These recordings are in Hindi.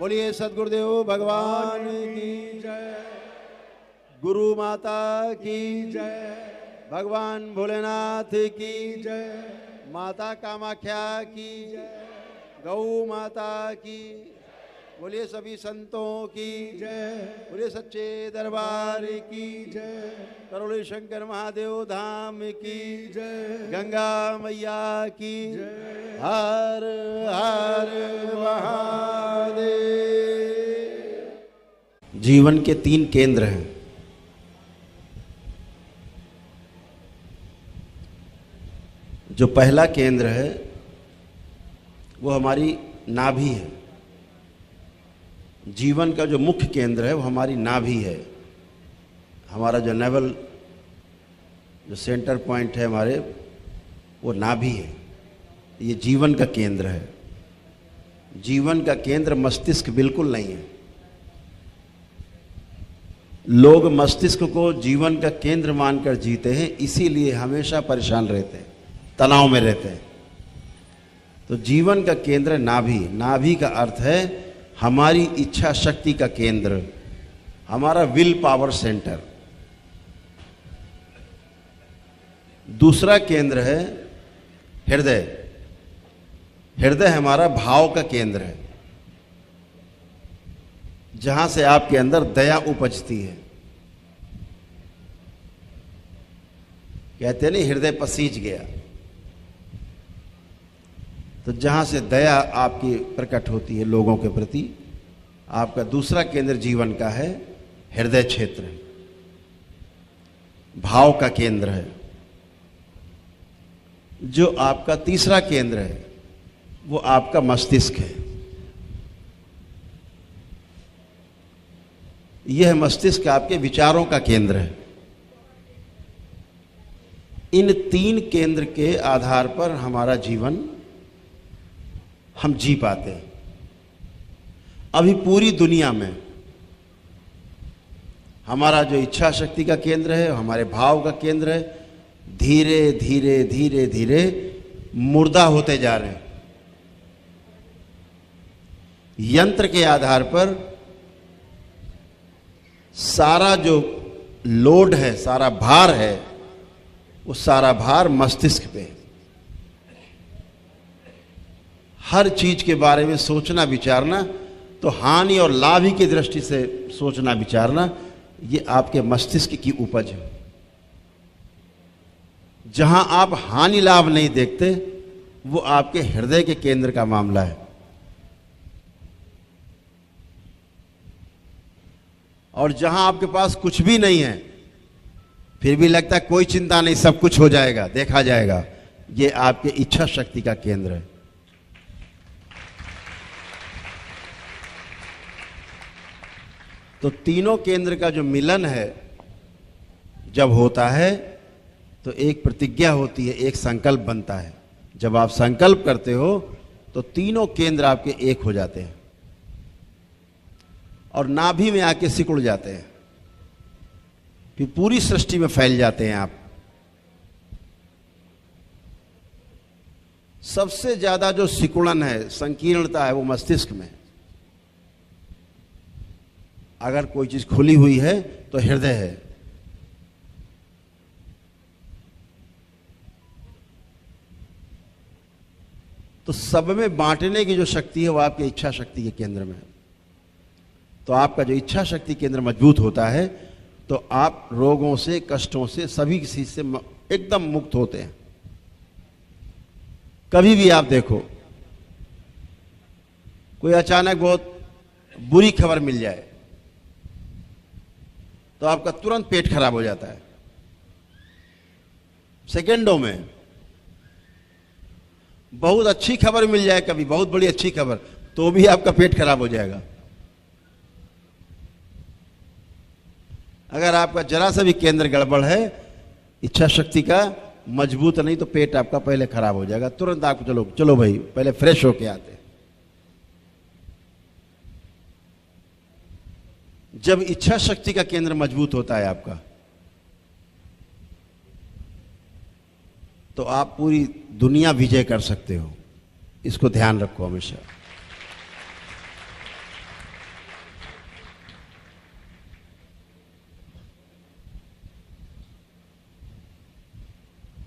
बोलिए सद्गुरुदेव भगवान की जय, गुरु माता की जय, भगवान भोलेनाथ की जय, माता कामाख्या की जय, गौ माता की। बोलिए सभी संतों की जय, बोलिए सच्चे दरबार की जय, करोड़े शंकर महादेव धाम की जय, गंगा मैया की जय, हर हर महादेव। जीवन के 3 केंद्र हैं। जो पहला केंद्र है वो हमारी नाभि है। जीवन का जो मुख्य केंद्र है वो हमारी नाभि है। हमारा जो नेवल जो सेंटर पॉइंट है हमारे, वो नाभि है। ये जीवन का केंद्र है। जीवन का केंद्र मस्तिष्क बिल्कुल नहीं है। लोग मस्तिष्क को जीवन का केंद्र मानकर जीते हैं, इसीलिए हमेशा परेशान रहते हैं, तनाव में रहते हैं। तो जीवन का केंद्र नाभि। नाभि का अर्थ है हमारी इच्छा शक्ति का केंद्र, हमारा विल पावर सेंटर। दूसरा केंद्र है हृदय। हृदय हमारा भाव का केंद्र है, जहां से आपके अंदर दया उपजती है। कहते नहीं हृदय पसीज गया, तो जहां से दया आपकी प्रकट होती है लोगों के प्रति। आपका दूसरा केंद्र जीवन का है हृदय क्षेत्र, भाव का केंद्र है। जो आपका तीसरा केंद्र है वो आपका मस्तिष्क है। यह मस्तिष्क आपके विचारों का केंद्र है। इन 3 केंद्र के आधार पर हमारा जीवन हम जी पाते हैं। अभी पूरी दुनिया में हमारा जो इच्छा शक्ति का केंद्र है, हमारे भाव का केंद्र है, धीरे धीरे धीरे धीरे मुर्दा होते जा रहे हैं। यंत्र के आधार पर सारा जो लोड है, सारा भार है, वो सारा भार मस्तिष्क पे है। हर चीज के बारे में सोचना विचारना, तो हानि और लाभ ही की दृष्टि से सोचना विचारना, ये आपके मस्तिष्क की उपज है। जहां आप हानि लाभ नहीं देखते, वो आपके हृदय के केंद्र का मामला है। और जहां आपके पास कुछ भी नहीं है, फिर भी लगता है कोई चिंता नहीं, सब कुछ हो जाएगा, देखा जाएगा, ये आपके इच्छा शक्ति का केंद्र है। तो तीनों केंद्र का जो मिलन है जब होता है, तो एक प्रतिज्ञा होती है, एक संकल्प बनता है। जब आप संकल्प करते हो तो तीनों केंद्र आपके एक हो जाते हैं और नाभि में आके सिकुड़ जाते हैं, फिर पूरी सृष्टि में फैल जाते हैं आप। सबसे ज्यादा जो सिकुड़न है, संकीर्णता है, वो मस्तिष्क में। अगर कोई चीज खुली हुई है तो हृदय है। तो सब में बांटने की जो शक्ति है वो आपकी इच्छा शक्ति के केंद्र में है। तो आपका जो इच्छा शक्ति केंद्र मजबूत होता है तो आप रोगों से, कष्टों से, सभी चीज से एकदम मुक्त होते हैं। कभी भी आप देखो, कोई अचानक बहुत बुरी खबर मिल जाए तो आपका तुरंत पेट खराब हो जाता है, सेकेंडों में। बहुत अच्छी खबर मिल जाए, कभी बहुत बड़ी अच्छी खबर, तो भी आपका पेट खराब हो जाएगा। अगर आपका जरा सा भी केंद्र गड़बड़ है, इच्छा शक्ति का मजबूत नहीं, तो पेट आपका पहले खराब हो जाएगा। तुरंत आपको चलो चलो भाई पहले फ्रेश होके आते। जब इच्छा शक्ति का केंद्र मजबूत होता है आपका, तो आप पूरी दुनिया विजय कर सकते हो। इसको ध्यान रखो हमेशा।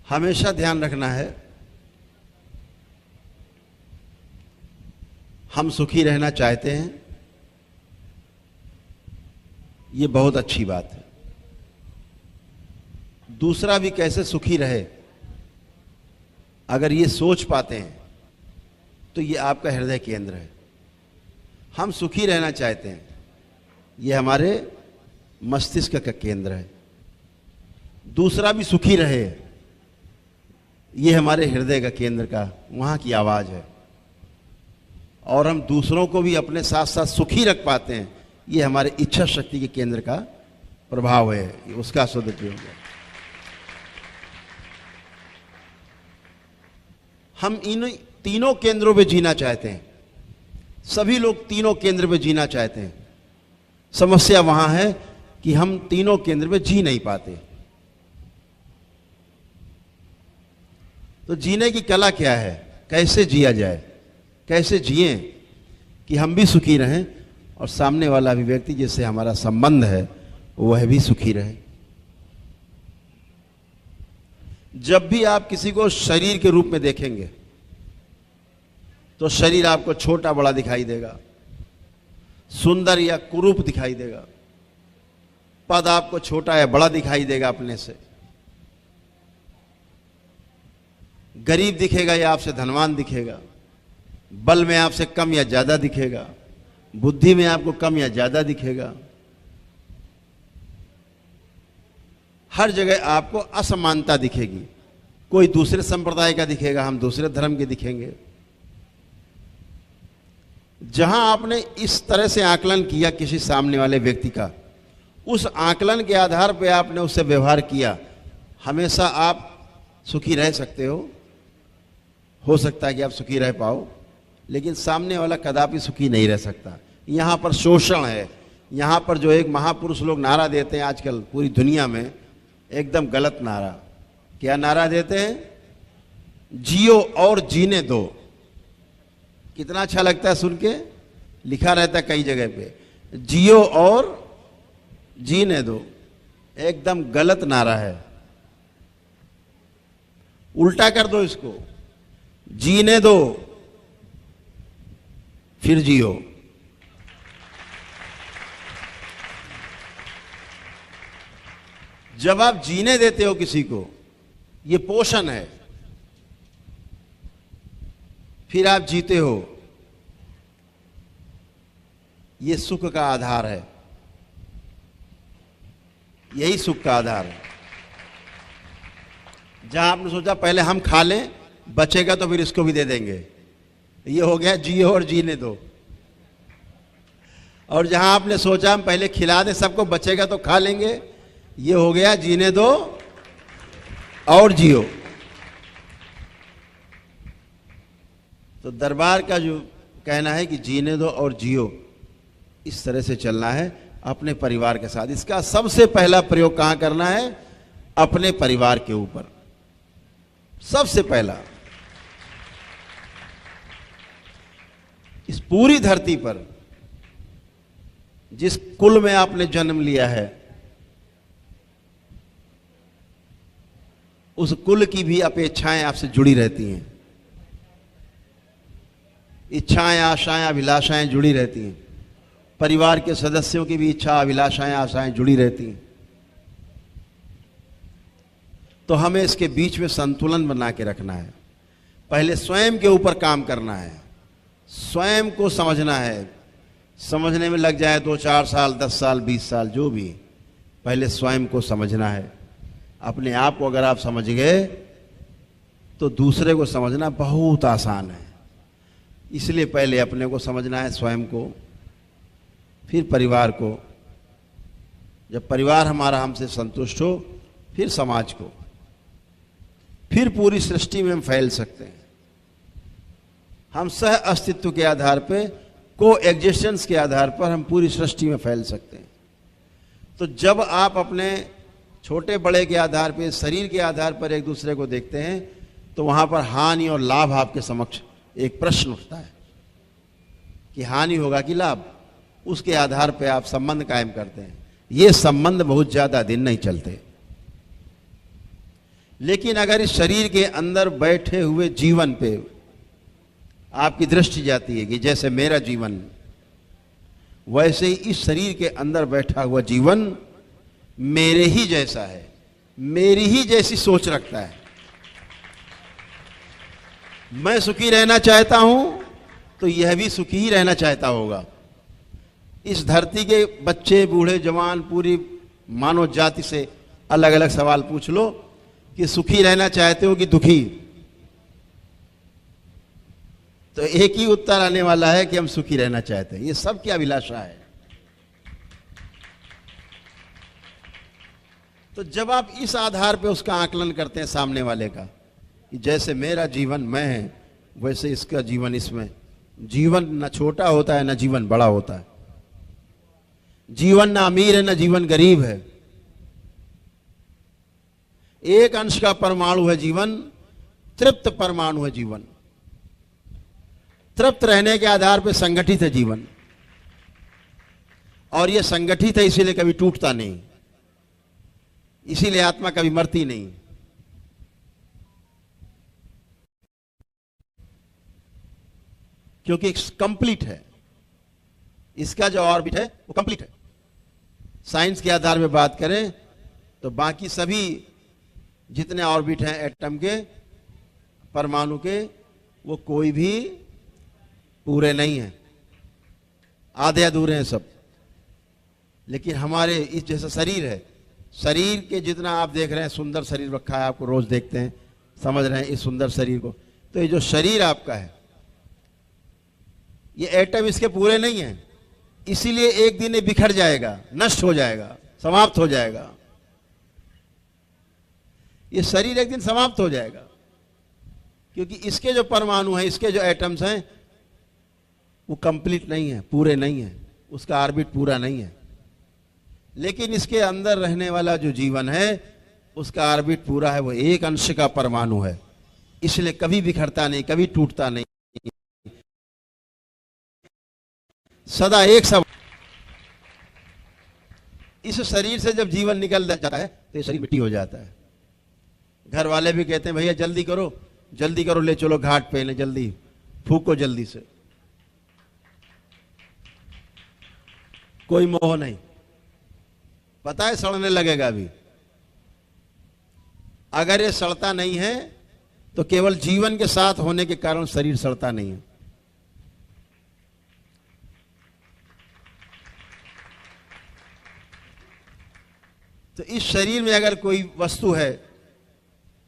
हमेशा ध्यान रखना है, हम सुखी रहना चाहते हैं, ये बहुत अच्छी बात है। दूसरा भी कैसे सुखी रहे, अगर ये सोच पाते हैं तो ये आपका हृदय केंद्र है। हम सुखी रहना चाहते हैं, ये हमारे मस्तिष्क का केंद्र है। दूसरा भी सुखी रहे, ये हमारे हृदय का केंद्र का वहां की आवाज है। और हम दूसरों को भी अपने साथ साथ सुखी रख पाते हैं, ये हमारे इच्छा शक्ति के केंद्र का प्रभाव है, ये उसका सदुपयोग है। हम इन तीनों केंद्रों पे जीना चाहते हैं, सभी लोग तीनों केंद्र पे जीना चाहते हैं। समस्या वहां है कि हम तीनों केंद्र पे जी नहीं पाते। तो जीने की कला क्या है, कैसे जिया जाए, कैसे जिए कि हम भी सुखी रहें और सामने वाला भी व्यक्ति जिससे हमारा संबंध है वह भी सुखी रहे। जब भी आप किसी को शरीर के रूप में देखेंगे तो शरीर आपको छोटा बड़ा दिखाई देगा, सुंदर या कुरूप दिखाई देगा, पद आपको छोटा या बड़ा दिखाई देगा अपने से, गरीब दिखेगा या आपसे धनवान दिखेगा, बल में आपसे कम या ज्यादा दिखेगा, बुद्धि में आपको कम या ज्यादा दिखेगा। हर जगह आपको असमानता दिखेगी। कोई दूसरे संप्रदाय का दिखेगा, हम दूसरे धर्म के दिखेंगे। जहां आपने इस तरह से आकलन किया किसी सामने वाले व्यक्ति का, उस आकलन के आधार पर आपने उससे व्यवहार किया, हमेशा आप सुखी रह सकते हो सकता है कि आप सुखी रह पाओ, लेकिन सामने वाला कदापि सुखी नहीं रह सकता। यहां पर शोषण है। यहां पर जो एक महापुरुष लोग नारा देते हैं आजकल पूरी दुनिया में, एकदम गलत नारा। क्या नारा देते हैं? जियो और जीने दो। कितना अच्छा लगता है सुन के, लिखा रहता है कई जगह पे, जियो और जीने दो। एकदम गलत नारा है, उल्टा कर दो इसको, जीने दो फिर जियो। जब आप जीने देते हो किसी को, ये पोषण है, फिर आप जीते हो, ये सुख का आधार है, यही सुख का आधार है। जहां आपने सोचा पहले हम खा लें, बचेगा तो फिर इसको भी दे देंगे, ये हो गया जियो और जीने दो। और जहां आपने सोचा हम पहले खिला दें सबको, बचेगा तो खा लेंगे, ये हो गया जीने दो और जियो। तो दरबार का जो कहना है कि जीने दो और जियो, इस तरह से चलना है अपने परिवार के साथ। इसका सबसे पहला प्रयोग कहां करना है? अपने परिवार के ऊपर, सबसे पहला। इस पूरी धरती पर जिस कुल में आपने जन्म लिया है, उस कुल की भी अपेक्षाएं आपसे जुड़ी रहती हैं, इच्छाएं, आशाएं, अभिलाषाएं जुड़ी रहती हैं। परिवार के सदस्यों की भी इच्छा, अभिलाषाएं, आशाएं जुड़ी रहती हैं। तो हमें इसके बीच में संतुलन बना के रखना है। पहले स्वयं के ऊपर काम करना है, स्वयं को समझना है। समझने में लग जाए 2-4 साल, 10 साल, 20 साल, जो भी, पहले स्वयं को समझना है। अपने आप को अगर आप समझ गए तो दूसरे को समझना बहुत आसान है। इसलिए पहले अपने को समझना है, स्वयं को, फिर परिवार को। जब परिवार हमारा हमसे संतुष्ट हो, फिर समाज को, फिर पूरी सृष्टि में हम फैल सकते हैं। हम सह अस्तित्व के आधार पे, को एग्जिस्टेंस के आधार पर हम पूरी सृष्टि में फैल सकते हैं। तो जब आप अपने छोटे बड़े के आधार पे, शरीर के आधार पर एक दूसरे को देखते हैं, तो वहां पर हानि और लाभ आपके समक्ष एक प्रश्न उठता है कि हानि होगा कि लाभ। उसके आधार पे आप संबंध कायम करते हैं। ये संबंध बहुत ज्यादा दिन नहीं चलते, लेकिन अगर इस शरीर के अंदर बैठे हुए जीवन पे आपकी दृष्टि जाती है कि जैसे मेरा जीवन, वैसे ही इस शरीर के अंदर बैठा हुआ जीवन मेरे ही जैसा है, मेरी ही जैसी सोच रखता है। मैं सुखी रहना चाहता हूं तो यह भी सुखी ही रहना चाहता होगा। इस धरती के बच्चे, बूढ़े, जवान, पूरी मानव जाति से अलग अलग सवाल पूछ लो कि सुखी रहना चाहते हो कि दुखी, तो एक ही उत्तर आने वाला है कि हम सुखी रहना चाहते हैं। ये सबकी अभिलाषा है। तो जब आप इस आधार पे उसका आकलन करते हैं सामने वाले का कि जैसे मेरा जीवन मैं है, वैसे इसका जीवन इसमें, जीवन न छोटा होता है न जीवन बड़ा होता है, जीवन न अमीर है न जीवन गरीब है, एक अंश का परमाणु है जीवन, तृप्त परमाणु है जीवन। तृप्त रहने के आधार पर संगठित है जीवन, और यह संगठित है इसीलिए कभी टूटता नहीं, इसीलिए आत्मा कभी मरती नहीं। क्योंकि कंप्लीट है, इसका जो ऑर्बिट है वो कंप्लीट है। साइंस के आधार में बात करें तो बाकी सभी जितने ऑर्बिट हैं एटम के, परमाणु के, वो कोई भी पूरे नहीं हैं, आधे अधूरे हैं सब। लेकिन हमारे इस जैसा शरीर है, शरीर के जितना आप देख रहे हैं, सुंदर शरीर रखा है, आपको रोज देखते हैं, समझ रहे हैं इस सुंदर शरीर को, तो ये जो शरीर आपका है, ये एटम इसके पूरे नहीं है, इसीलिए एक दिन ये बिखर जाएगा, नष्ट हो जाएगा, समाप्त हो जाएगा। ये शरीर एक दिन समाप्त हो जाएगा, क्योंकि इसके जो परमाणु हैं, इसके जो एटम्स हैं, वो कंप्लीट नहीं है, पूरे नहीं है, उसका ऑर्बिट पूरा नहीं है। लेकिन इसके अंदर रहने वाला जो जीवन है, उसका ऑर्बिट पूरा है, वो एक अंश का परमाणु है, इसलिए कभी बिखरता नहीं, कभी टूटता नहीं, सदा एक सब। इस शरीर से जब जीवन निकल जाता है तो ये शरीर मिट्टी हो जाता है। घर वाले भी कहते हैं भैया जल्दी करो, जल्दी करो, ले चलो घाट पे, ले जल्दी फूको जल्दी से, कोई मोह नहीं, पता है सड़ने लगेगा अभी। अगर ये सड़ता नहीं है तो केवल जीवन के साथ होने के कारण शरीर सड़ता नहीं है। तो इस शरीर में अगर कोई वस्तु है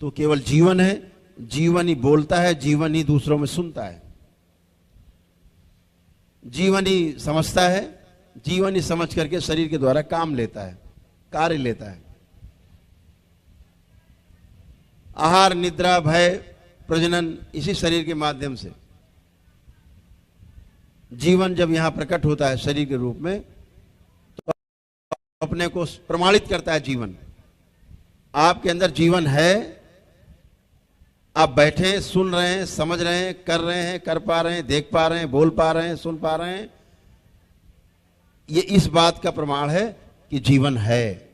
तो केवल जीवन है, जीवन ही बोलता है, जीवन ही दूसरों में सुनता है, जीवन ही समझता है, जीवन ही समझ करके शरीर के द्वारा काम लेता है, कार्य लेता है। आहार, निद्रा, भय, प्रजनन, इसी शरीर के माध्यम से जीवन जब यहां प्रकट होता है शरीर के रूप में, तो अपने को प्रमाणित करता है जीवन। आपके अंदर जीवन है, आप बैठे हैं, सुन रहे हैं, समझ रहे हैं, कर रहे हैं, कर पा रहे हैं, देख पा रहे हैं, बोल पा रहे हैं, सुन पा रहे हैं, ये इस बात का प्रमाण है कि जीवन है।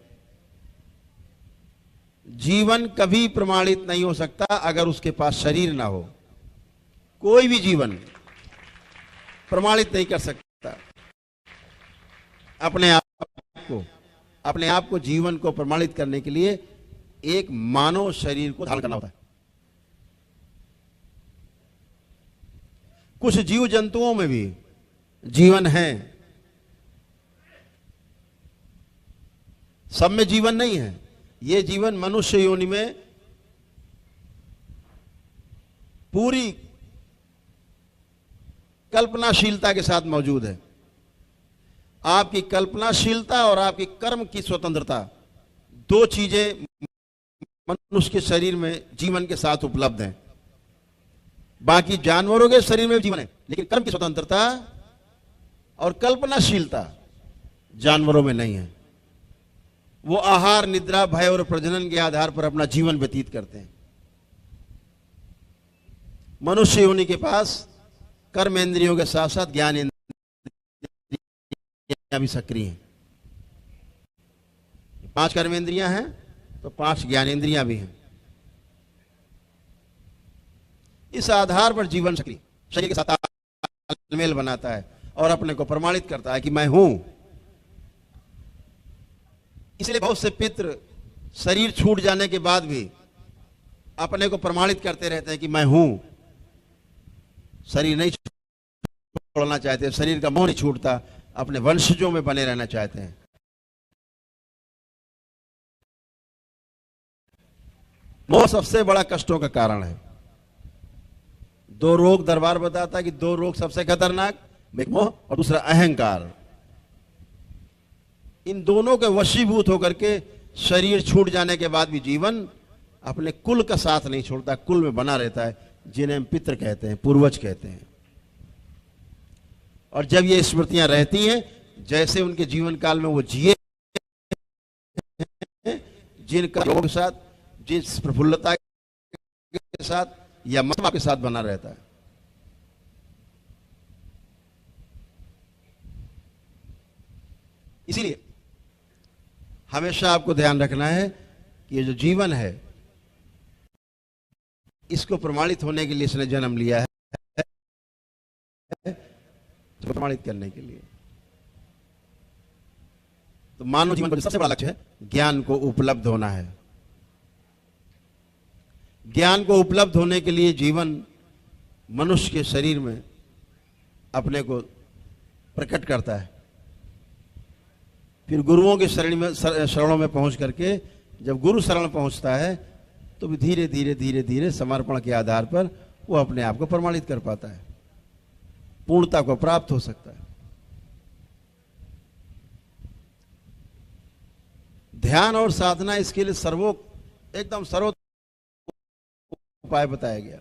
जीवन कभी प्रमाणित नहीं हो सकता अगर उसके पास शरीर ना हो। कोई भी जीवन प्रमाणित नहीं कर सकता अपने आप को जीवन को प्रमाणित करने के लिए एक मानव शरीर को धारण करना होता है। कुछ जीव जंतुओं में भी जीवन है, सब में जीवन नहीं है। ये जीवन मनुष्य योनि में पूरी कल्पनाशीलता के साथ मौजूद है। आपकी कल्पनाशीलता और आपकी कर्म की स्वतंत्रता, दो चीजें मनुष्य के शरीर में जीवन के साथ उपलब्ध हैं। बाकी जानवरों के शरीर में जीवन है, लेकिन कर्म की स्वतंत्रता और कल्पनाशीलता जानवरों में नहीं है। वो आहार, निद्रा, भय और प्रजनन के आधार पर अपना जीवन व्यतीत करते हैं। मनुष्य योनि के पास कर्मेंद्रियों के साथ साथ ज्ञान इंद्रियां भी सक्रिय हैं। 5 कर्मेंद्रियां हैं तो 5 ज्ञानेंद्रियां भी हैं। इस आधार पर जीवन शरीर के साथ तालमेल बनाता है और अपने को प्रमाणित करता है कि मैं हूं। इसलिए बहुत से पितृ शरीर छूट जाने के बाद भी अपने को प्रमाणित करते रहते हैं कि मैं हूं। शरीर नहीं छोड़ना चाहते, शरीर का मोह नहीं छूटता, अपने वंशजों में बने रहना चाहते हैं। मोह सबसे बड़ा कष्टों का कारण है। दो रोग दरबार बताता है कि दो रोग सबसे खतरनाक, एक मोह और दूसरा अहंकार। इन दोनों के वशीभूत होकर के शरीर छूट जाने के बाद भी जीवन अपने कुल का साथ नहीं छोड़ता, कुल में बना रहता है, जिन्हें हम पितृ कहते हैं, पूर्वज कहते हैं। और जब ये स्मृतियां रहती हैं, जैसे उनके जीवन काल में वो जिए, जिनका योग के साथ, जिस प्रफुल्लता के साथ या ममता के साथ बना रहता है। इसीलिए हमेशा आपको ध्यान रखना है कि ये जो जीवन है, इसको प्रमाणित होने के लिए इसने जन्म लिया है, तो प्रमाणित करने के लिए। तो मानव जीवन का सबसे बड़ा लक्ष्य है ज्ञान को उपलब्ध होना है। ज्ञान को उपलब्ध होने के लिए जीवन मनुष्य के शरीर में अपने को प्रकट करता है। फिर गुरुओं के शरणों में पहुंच करके जब गुरु शरण पहुंचता है तो भी धीरे धीरे धीरे धीरे समर्पण के आधार पर वो अपने आप को प्रमाणित कर पाता है, पूर्णता को प्राप्त हो सकता है। ध्यान और साधना इसके लिए एकदम सर्वोत्तम उपाय बताया गया।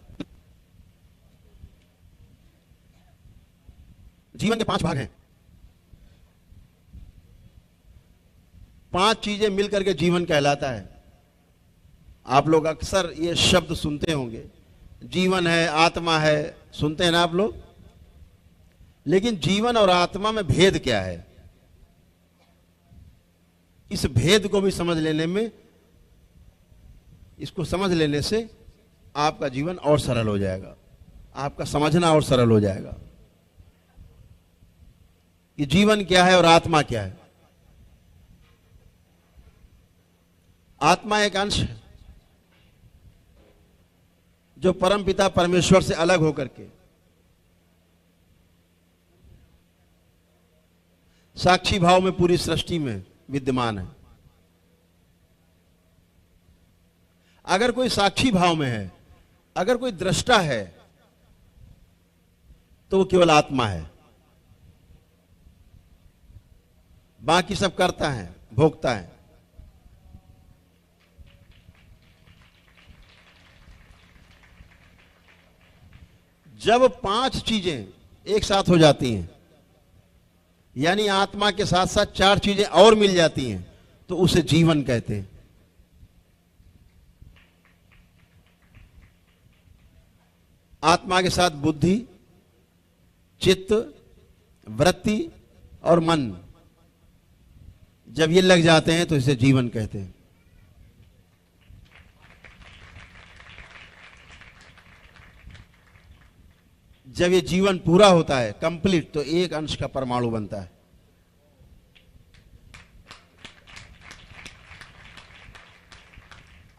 जीवन के 5 भाग हैं। 5 चीजें मिलकर के जीवन कहलाता है। आप लोग अक्सर ये शब्द सुनते होंगे, जीवन है, आत्मा है, सुनते हैं ना आप लोग। लेकिन जीवन और आत्मा में भेद क्या है? इस भेद को भी समझ लेने में, इसको समझ लेने से आपका जीवन और सरल हो जाएगा, आपका समझना और सरल हो जाएगा कि जीवन क्या है और आत्मा क्या है। आत्मा एक अंश है जो परमपिता परमेश्वर से अलग होकर के साक्षी भाव में पूरी सृष्टि में विद्यमान है। अगर कोई साक्षी भाव में है, अगर कोई दृष्टा है, तो वो केवल आत्मा है। बाकी सब करता है, भोगता है। जब 5 चीजें एक साथ हो जाती हैं, यानी आत्मा के साथ साथ 4 चीजें और मिल जाती हैं, तो उसे जीवन कहते हैं। आत्मा के साथ बुद्धि, चित्त, वृत्ति और मन जब ये लग जाते हैं तो इसे जीवन कहते हैं। जब ये जीवन पूरा होता है, कंप्लीट, तो एक अंश का परमाणु बनता है।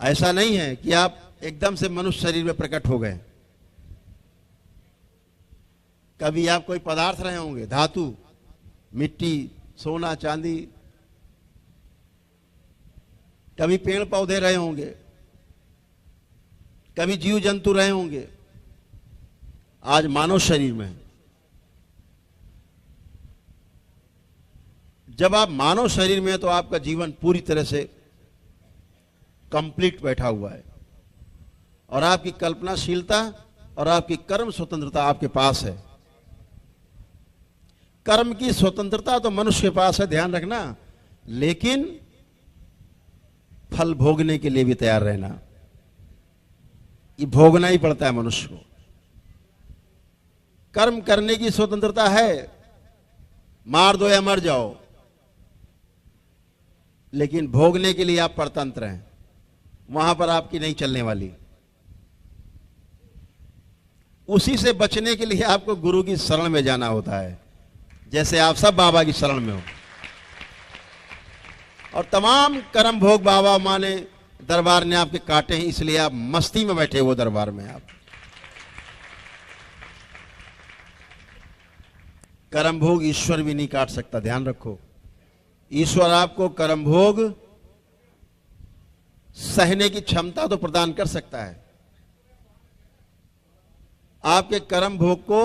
ऐसा नहीं है कि आप एकदम से मनुष्य शरीर में प्रकट हो गए। कभी आप कोई पदार्थ रहे होंगे, धातु, मिट्टी, सोना, चांदी, कभी पेड़ पौधे रहे होंगे, कभी जीव जंतु रहे होंगे, आज मानव शरीर में। जब आप मानव शरीर में हैं तो आपका जीवन पूरी तरह से कंप्लीट बैठा हुआ है और आपकी कल्पनाशीलता और आपकी कर्म स्वतंत्रता आपके पास है। कर्म की स्वतंत्रता तो मनुष्य के पास है, ध्यान रखना, लेकिन फल भोगने के लिए भी तैयार रहना। ये भोगना ही पड़ता है मनुष्य को। कर्म करने की स्वतंत्रता है, मार दो या मर जाओ, लेकिन भोगने के लिए आप परतंत्र हैं, वहां पर आपकी नहीं चलने वाली। उसी से बचने के लिए आपको गुरु की शरण में जाना होता है, जैसे आप सब बाबा की शरण में हो। और तमाम कर्म भोग बाबा माँ ने, दरबार ने आपके काटे हैं, इसलिए आप मस्ती में बैठे हो दरबार में। आप कर्म भोग ईश्वर भी नहीं काट सकता, ध्यान रखो। ईश्वर आपको कर्म भोग सहने की क्षमता तो प्रदान कर सकता है, आपके कर्म भोग को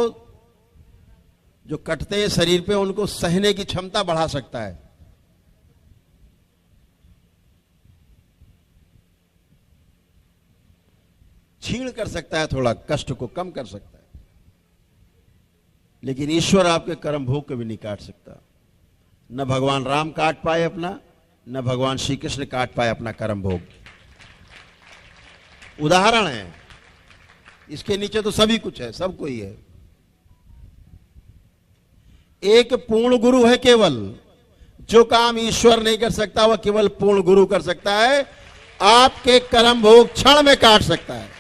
जो कटते हैं शरीर पे, उनको सहने की क्षमता बढ़ा सकता है। छीण कर सकता है, थोड़ा कष्ट को कम कर सकता है, लेकिन ईश्वर आपके कर्म भोग को भी नहीं काट सकता। न भगवान राम काट पाए अपना, न भगवान श्री कृष्ण काट पाए अपना कर्म भोग। उदाहरण है, इसके नीचे तो सभी कुछ है, सब कोई है। एक पूर्ण गुरु है केवल, जो काम ईश्वर नहीं कर सकता वह केवल पूर्ण गुरु कर सकता है। आपके कर्म भोग क्षण में काट सकता है।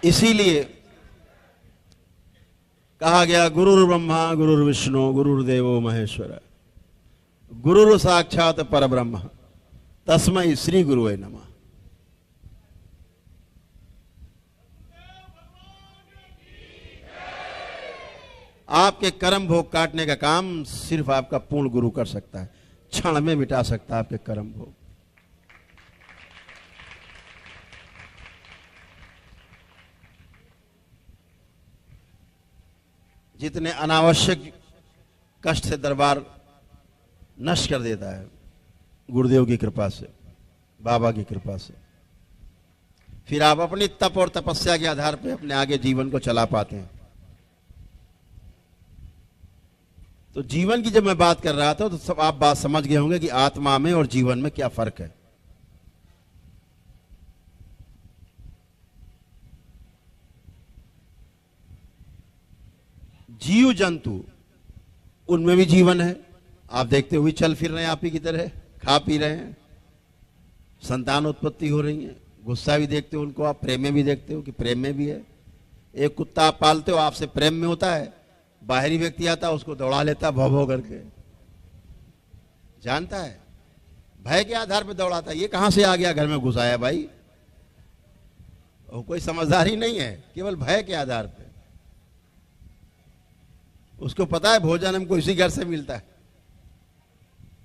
इसीलिए कहा गया गुरुर् ब्रह्मा गुरुर्विष्णु गुरुर्देवो महेश्वर गुरुर् साक्षात परब्रह्म तस्मै श्री गुरुवे नमः। आपके कर्म भोग काटने का काम सिर्फ आपका पूर्ण गुरु कर सकता है, क्षण में मिटा सकता है आपके कर्म भोग। जितने अनावश्यक कष्ट से दरबार नष्ट कर देता है, गुरुदेव की कृपा से, बाबा की कृपा से, फिर आप अपनी तप और तपस्या के आधार पर अपने आगे जीवन को चला पाते हैं। तो जीवन की जब मैं बात कर रहा था तो सब आप बात समझ गए होंगे कि आत्मा में और जीवन में क्या फर्क है। जीव जंतु, उनमें भी जीवन है। आप देखते हुए चल फिर रहे हैं, आप ही की तरह खा पी रहे हैं, संतान उत्पत्ति हो रही है। गुस्सा भी देखते हो उनको, आप प्रेम में भी देखते हो कि प्रेम में भी है। एक कुत्ता आप पालते हो, आपसे प्रेम में होता है, बाहरी व्यक्ति आता है उसको दौड़ा लेता है भौ भौ करके, जानता है भय के आधार पर दौड़ाता है। ये कहां से आ गया घर में घुस आया भाई, वो कोई समझदारी नहीं है, केवल भय के आधार पर। उसको पता है भोजन हमको इसी घर से मिलता है।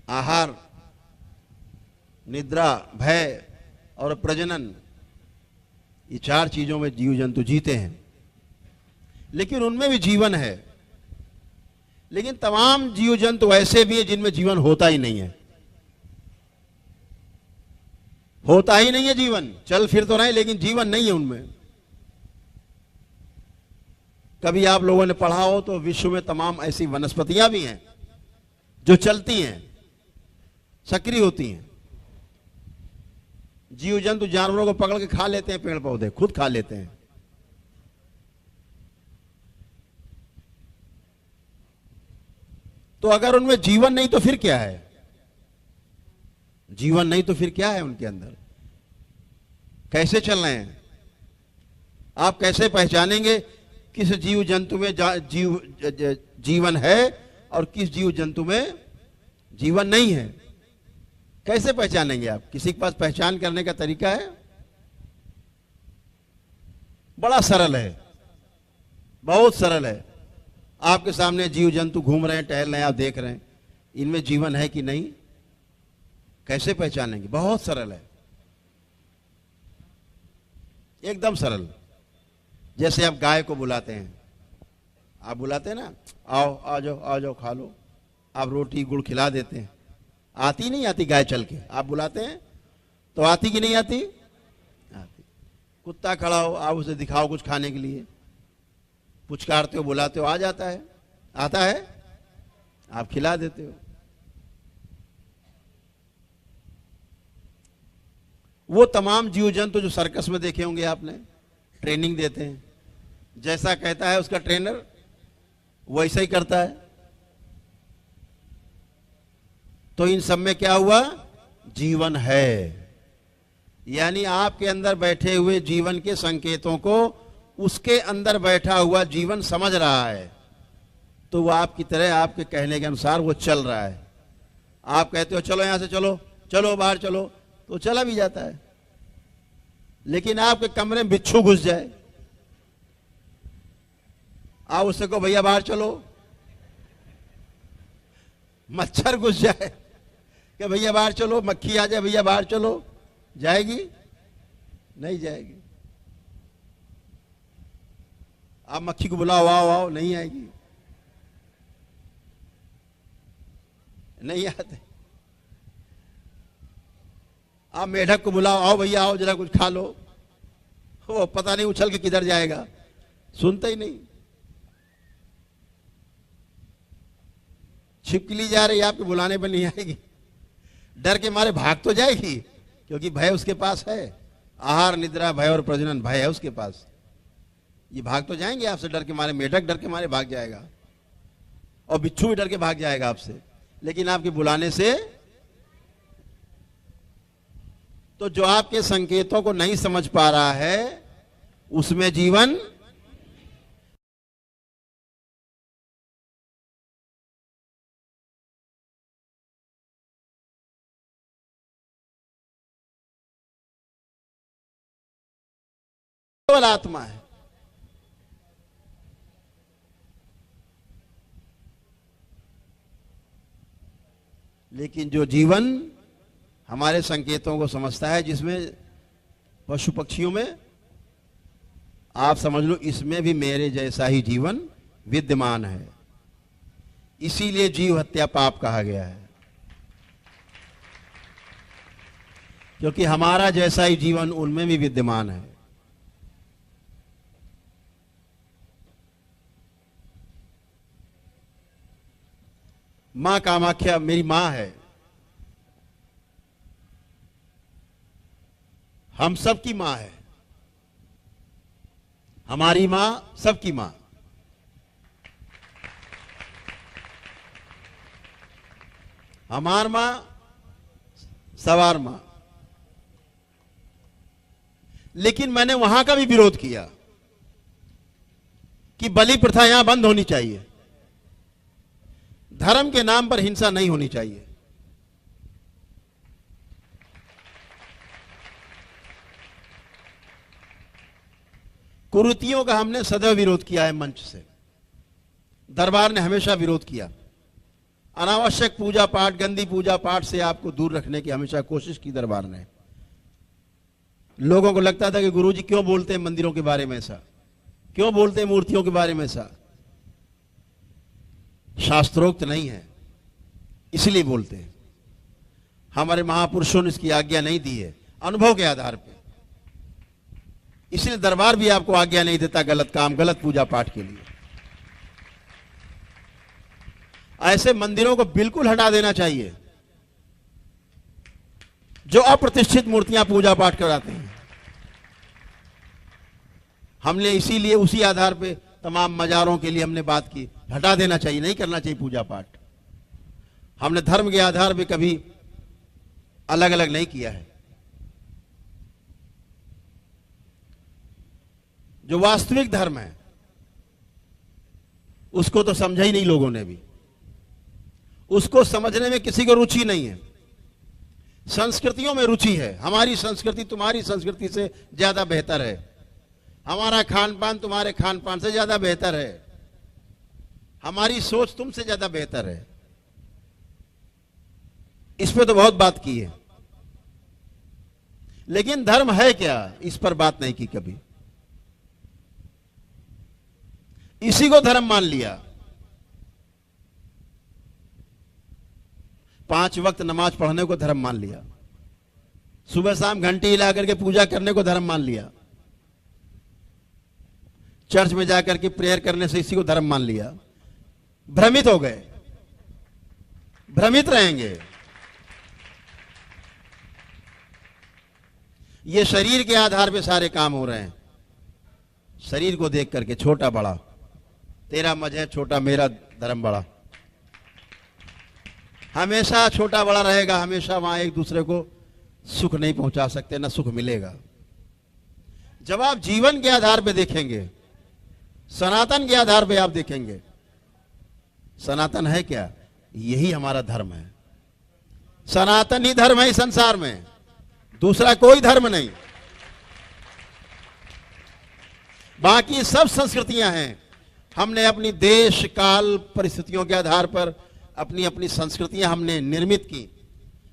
आहार, निद्रा, भय और प्रजनन, ये चार चीजों में जीव जंतु जीते हैं, लेकिन उनमें भी जीवन है। लेकिन तमाम जीव जंतु ऐसे भी हैं जिनमें जीवन होता ही नहीं है, होता ही नहीं है जीवन। चल फिर तो रहे लेकिन जीवन नहीं है उनमें। कभी आप लोगों ने पढ़ा हो तो विश्व में तमाम ऐसी वनस्पतियां भी हैं जो चलती हैं, सक्रिय होती हैं। जीव जंतु जानवरों को पकड़ के खा लेते हैं, पेड़ पौधे खुद खा लेते हैं। तो अगर उनमें जीवन नहीं तो फिर क्या है? जीवन नहीं तो फिर क्या है उनके अंदर? कैसे चल रहे हैं? आप कैसे पहचानेंगे किस जीव जंतु में जीवन है और किस जीव जंतु में जीवन नहीं है? कैसे पहचानेंगे आप? किसी के पास पहचान करने का तरीका है? बड़ा सरल है, बहुत सरल है। आपके सामने जीव जंतु घूम रहे हैं, टहल रहे हैं, आप देख रहे हैं, इनमें जीवन है कि नहीं, कैसे पहचानेंगे? बहुत सरल है, एकदम सरल। जैसे आप गाय को बुलाते हैं, आप बुलाते हैं ना, आओ आ जाओ आ जाओ खा लो, आप रोटी गुड़ खिला देते हैं, आती नहीं आती गाय चल के? आप बुलाते हैं तो आती कि नहीं आती? आती। कुत्ता खड़ा हो, आप उसे दिखाओ कुछ खाने के लिए, पुचकारते हो, बुलाते हो, आ जाता है, आता है, आप खिला देते हो। वो तमाम जीव जंतु जो सर्कस में देखे होंगे आपने, ट्रेनिंग देते हैं, जैसा कहता है उसका ट्रेनर वैसा ही करता है। तो इन सब में क्या हुआ? जीवन है। यानी आपके अंदर बैठे हुए जीवन के संकेतों को उसके अंदर बैठा हुआ जीवन समझ रहा है, तो वो आपकी तरह आपके कहने के अनुसार वो चल रहा है। आप कहते हो चलो यहां से, चलो चलो बाहर चलो, तो चला भी जाता है। लेकिन आपके कमरे में बिच्छू घुस जाए, आप उससे कहो भैया बाहर चलो, मच्छर घुस जाए कि भैया बाहर चलो, मक्खी आ जाए भैया बाहर चलो, जाएगी? नहीं जाएगी। आप मक्खी को बुलाओ, आओ आओ, नहीं आएगी, नहीं आते। आप मेढक को बुलाओ, आओ भैया आओ जरा कुछ खा लो, वो पता नहीं उछल के किधर जाएगा, सुनता ही नहीं। छिपकली जा रही, आपके बुलाने पर नहीं आएगी, डर के मारे भाग तो जाएगी, क्योंकि भय उसके पास है। आहार, निद्रा, भय और प्रजनन, भय है उसके पास। ये भाग तो जाएंगे आपसे डर के मारे। मेढक डर के मारे भाग जाएगा और बिच्छू भी डर के भाग जाएगा आपसे, लेकिन आपके बुलाने से। तो जो आपके संकेतों को नहीं समझ पा रहा है, उसमें जीवन केवल आत्मा है। लेकिन जो जीवन हमारे संकेतों को समझता है, जिसमें पशु पक्षियों में आप समझ लो, इसमें भी मेरे जैसा ही जीवन विद्यमान है। इसीलिए जीव हत्या पाप कहा गया है, क्योंकि हमारा जैसा ही जीवन उनमें भी विद्यमान है। मां कामाख्या मेरी मां है, हम सबकी मां है। हमारी मां सबकी मां। हमार मां सवार मां। लेकिन मैंने वहां का भी विरोध किया कि बलि प्रथा यहां बंद होनी चाहिए, धर्म के नाम पर हिंसा नहीं होनी चाहिए। कुरीतियों का हमने सदैव विरोध किया है मंच से। दरबार ने हमेशा विरोध किया। अनावश्यक पूजा पाठ, गंदी पूजा पाठ से आपको दूर रखने की हमेशा कोशिश की दरबार ने। लोगों को लगता था कि गुरुजी क्यों बोलते हैं मंदिरों के बारे में ऐसा, क्यों बोलते हैं मूर्तियों के बारे में ऐसा, शास्त्रोक्त नहीं है इसलिए बोलते हैं। हमारे महापुरुषों ने इसकी आज्ञा नहीं दी है, अनुभव के आधार पर। इसलिए दरबार भी आपको आज्ञा नहीं देता गलत काम, गलत पूजा पाठ के लिए। ऐसे मंदिरों को बिल्कुल हटा देना चाहिए जो अप्रतिष्ठित मूर्तियां पूजा पाठ कराते हैं। हमने इसीलिए उसी आधार पे तमाम मजारों के लिए हमने बात की, हटा देना चाहिए, नहीं करना चाहिए पूजा पाठ। हमने धर्म के आधार पे कभी अलग अलग नहीं किया है। जो वास्तविक धर्म है उसको तो समझा ही नहीं लोगों ने भी, उसको समझने में किसी को रुचि नहीं है। संस्कृतियों में रुचि है। हमारी संस्कृति तुम्हारी संस्कृति से ज्यादा बेहतर है, हमारा खान पान तुम्हारे खान पान से ज्यादा बेहतर है, हमारी सोच तुमसे ज्यादा बेहतर है। इस पर तो बहुत बात की है, लेकिन धर्म है क्या, इस पर बात नहीं की कभी। इसी को धर्म मान लिया। 5 वक्त नमाज पढ़ने को धर्म मान लिया, सुबह शाम घंटी हिला करके पूजा करने को धर्म मान लिया, चर्च में जाकर के प्रेयर करने से इसी को धर्म मान लिया। भ्रमित हो गए, भ्रमित रहेंगे। ये शरीर के आधार पे सारे काम हो रहे हैं, शरीर को देख करके, छोटा बड़ा, तेरा मजहब छोटा, मेरा धर्म बड़ा, हमेशा छोटा बड़ा रहेगा, हमेशा वहां एक दूसरे को सुख नहीं पहुंचा सकते, ना सुख मिलेगा। जब आप जीवन के आधार पे देखेंगे, सनातन के आधार पे आप देखेंगे, सनातन है क्या? यही हमारा धर्म है। सनातन ही धर्म है इस संसार में, दूसरा कोई धर्म नहीं। बाकी सब संस्कृतियां हैं। हमने अपनी देश काल परिस्थितियों के आधार पर अपनी अपनी संस्कृतियां हमने निर्मित की।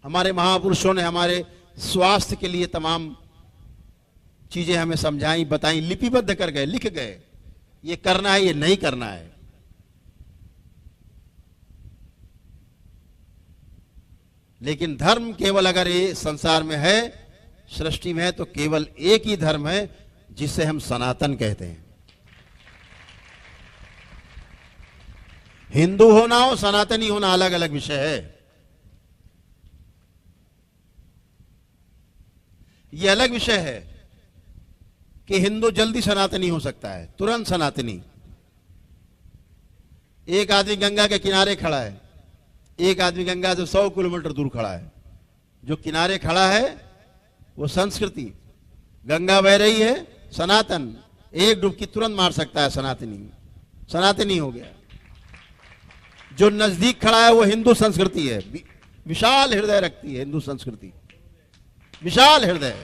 हमारे महापुरुषों ने हमारे स्वास्थ्य के लिए तमाम चीजें हमें समझाई, बताई, लिपिबद्ध कर गए, लिख गए, ये करना है, ये नहीं करना है। लेकिन धर्म केवल अगर ये संसार में है, सृष्टि में है, तो केवल एक ही धर्म है जिसे हम सनातन कहते हैं। हिंदू होना हो, सनातनी होना अलग अलग विषय है। यह अलग विषय है कि हिंदू जल्दी सनातनी हो सकता है, तुरंत सनातनी। एक आदमी गंगा के किनारे खड़ा है, एक आदमी गंगा से 100 किलोमीटर दूर खड़ा है। जो किनारे खड़ा है वो संस्कृति, गंगा बह रही है, सनातन, एक डुबकी तुरंत मार सकता है, सनातनी हो गया। जो नजदीक खड़ा है वो हिंदू संस्कृति है, विशाल हृदय रखती है हिंदू संस्कृति, विशाल हृदय।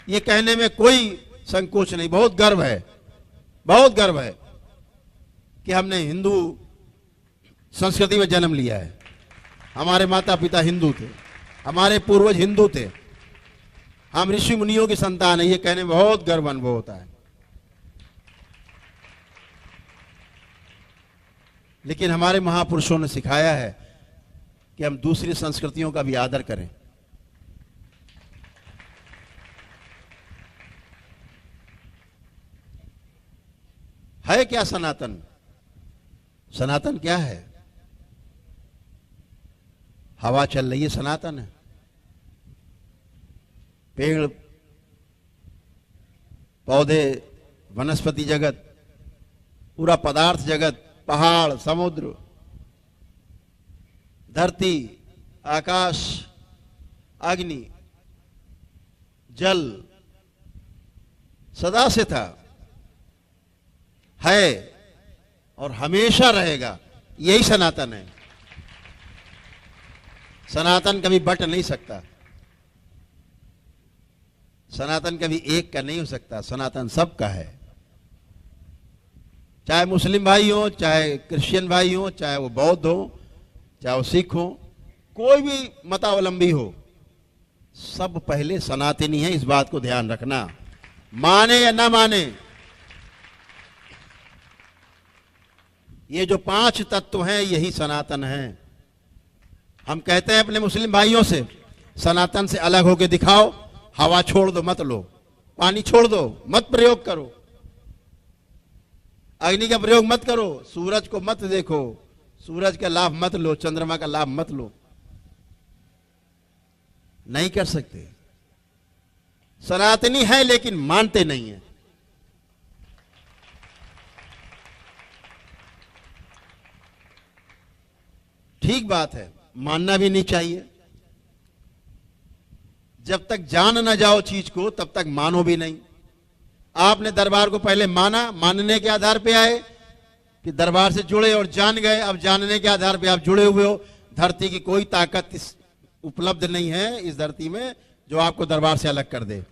ये कहने में कोई संकोच नहीं, बहुत गर्व है, बहुत गर्व है कि हमने हिंदू संस्कृति में जन्म लिया है। हमारे माता पिता हिंदू थे, हमारे पूर्वज हिंदू थे, हम ऋषि मुनियों की संतान है। ये कहने में बहुत गर्व अनुभव होता है। लेकिन हमारे महापुरुषों ने सिखाया है कि हम दूसरी संस्कृतियों का भी आदर करें। है क्या सनातन? सनातन क्या है? हवा चल रही है, सनातन है। पेड़ पौधे, वनस्पति जगत, पूरा पदार्थ जगत, पहाड़, समुद्र, धरती, आकाश, अग्नि, जल सदा से था, है और हमेशा रहेगा। यही सनातन है। सनातन कभी बट नहीं सकता, सनातन कभी एक का नहीं हो सकता, सनातन सबका है। चाहे मुस्लिम भाई हो, चाहे क्रिश्चियन भाई हो, चाहे वो बौद्ध हो, चाहे वो सिख हो, कोई भी मतावलंबी हो, सब पहले सनातनी है। इस बात को ध्यान रखना, माने या ना माने। ये जो 5 तत्व हैं यही सनातन है। हम कहते हैं अपने मुस्लिम भाइयों से, सनातन से अलग होके दिखाओ। हवा छोड़ दो, मत लो, पानी छोड़ दो, मत प्रयोग करो, अग्नि का प्रयोग मत करो, सूरज को मत देखो, सूरज का लाभ मत लो, चंद्रमा का लाभ मत लो। नहीं कर सकते। सनातनी है लेकिन मानते नहीं है। ठीक बात है, मानना भी नहीं चाहिए। जब तक जान ना जाओ चीज को तब तक मानो भी नहीं। आपने दरबार को पहले माना, मानने के आधार पे आए कि दरबार से जुड़े और जान गए। अब जानने के आधार पे आप जुड़े हुए हो। धरती की कोई ताकत उपलब्ध नहीं है इस धरती में जो आपको दरबार से अलग कर दे।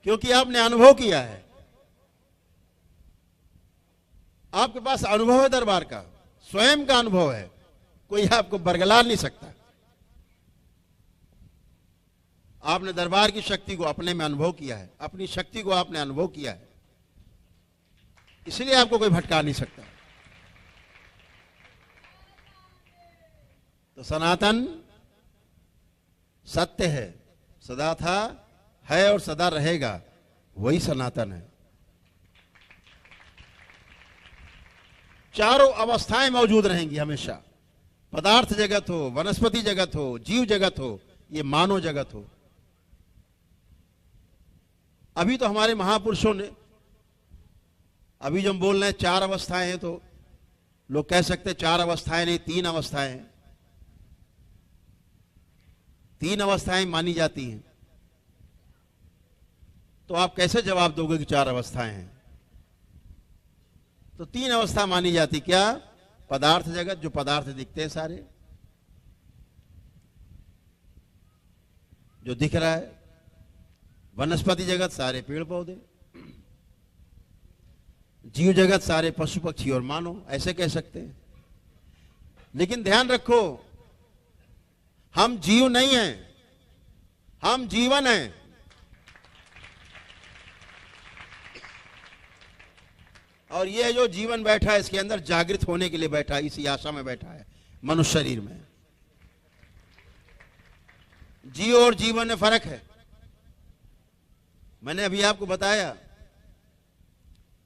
क्योंकि आपने अनुभव किया है, आपके पास अनुभव है दरबार का, स्वयं का अनुभव है, कोई आपको बरगला नहीं सकता। आपने दरबार की शक्ति को अपने में अनुभव किया है, अपनी शक्ति को आपने अनुभव किया है, इसलिए आपको कोई भटका नहीं सकता। तो सनातन सत्य है, सदा था, है और सदा रहेगा, वही सनातन है। चारों अवस्थाएं मौजूद रहेंगी हमेशा। पदार्थ जगत हो, वनस्पति जगत हो, जीव जगत हो, ये मानव जगत हो। अभी तो हमारे महापुरुषों ने, अभी जो हम बोल रहे हैं 4 अवस्थाएं हैं, तो लोग कह सकते हैं 4 अवस्थाएं नहीं, 3 अवस्थाएं हैं। 3 अवस्थाएं मानी जाती हैं। तो आप कैसे जवाब दोगे कि 4 अवस्थाएं हैं? तो 3 अवस्था मानी जाती। क्या? पदार्थ जगत, जो पदार्थ दिखते हैं सारे, जो दिख रहा है। वनस्पति जगत, सारे पेड़ पौधे। जीव जगत, सारे पशु पक्षी और मानव, ऐसे कह सकते हैं। लेकिन ध्यान रखो, हम जीव नहीं हैं, हम जीवन हैं। और ये जो जीवन बैठा है, इसके अंदर जागृत होने के लिए बैठा है, इसी आशा में बैठा है, मनुष्य शरीर में। जीव और जीवन में फर्क है। मैंने अभी आपको बताया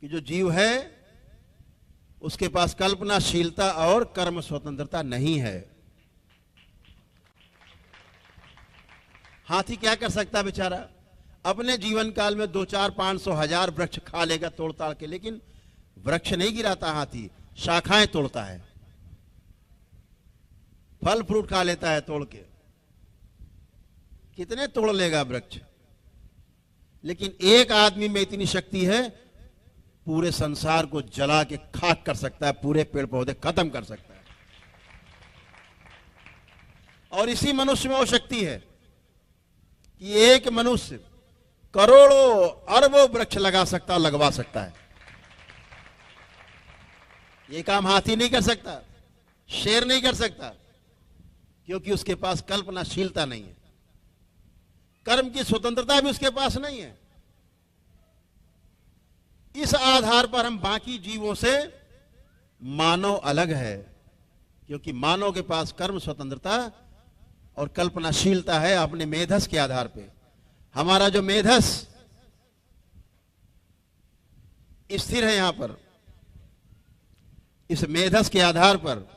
कि जो जीव है उसके पास कल्पनाशीलता और कर्म स्वतंत्रता नहीं है। हाथी क्या कर सकता है बेचारा? अपने जीवन काल में 2, 4, 500, 1000 वृक्ष खा लेगा तोड़ ताड़ के, लेकिन वृक्ष नहीं गिराता हाथी, शाखाएं तोड़ता है, फल फ्रूट खा लेता है तोड़ के। कितने तोड़ लेगा वृक्ष? लेकिन एक आदमी में इतनी शक्ति है, पूरे संसार को जला के खाक कर सकता है, पूरे पेड़ पौधे खत्म कर सकता है। और इसी मनुष्य में वो शक्ति है कि एक मनुष्य करोड़ों अरबों वृक्ष लगा सकता, लगवा सकता है। ये काम हाथी नहीं कर सकता, शेर नहीं कर सकता, क्योंकि उसके पास कल्पनाशीलता नहीं है, कर्म की स्वतंत्रता भी उसके पास नहीं है। इस आधार पर हम बाकी जीवों से मानव अलग है, क्योंकि मानव के पास कर्म स्वतंत्रता और कल्पनाशीलता है अपने मेधस के आधार पे। हमारा जो मेधस स्थिर है यहां पर, इस मेधस के आधार पर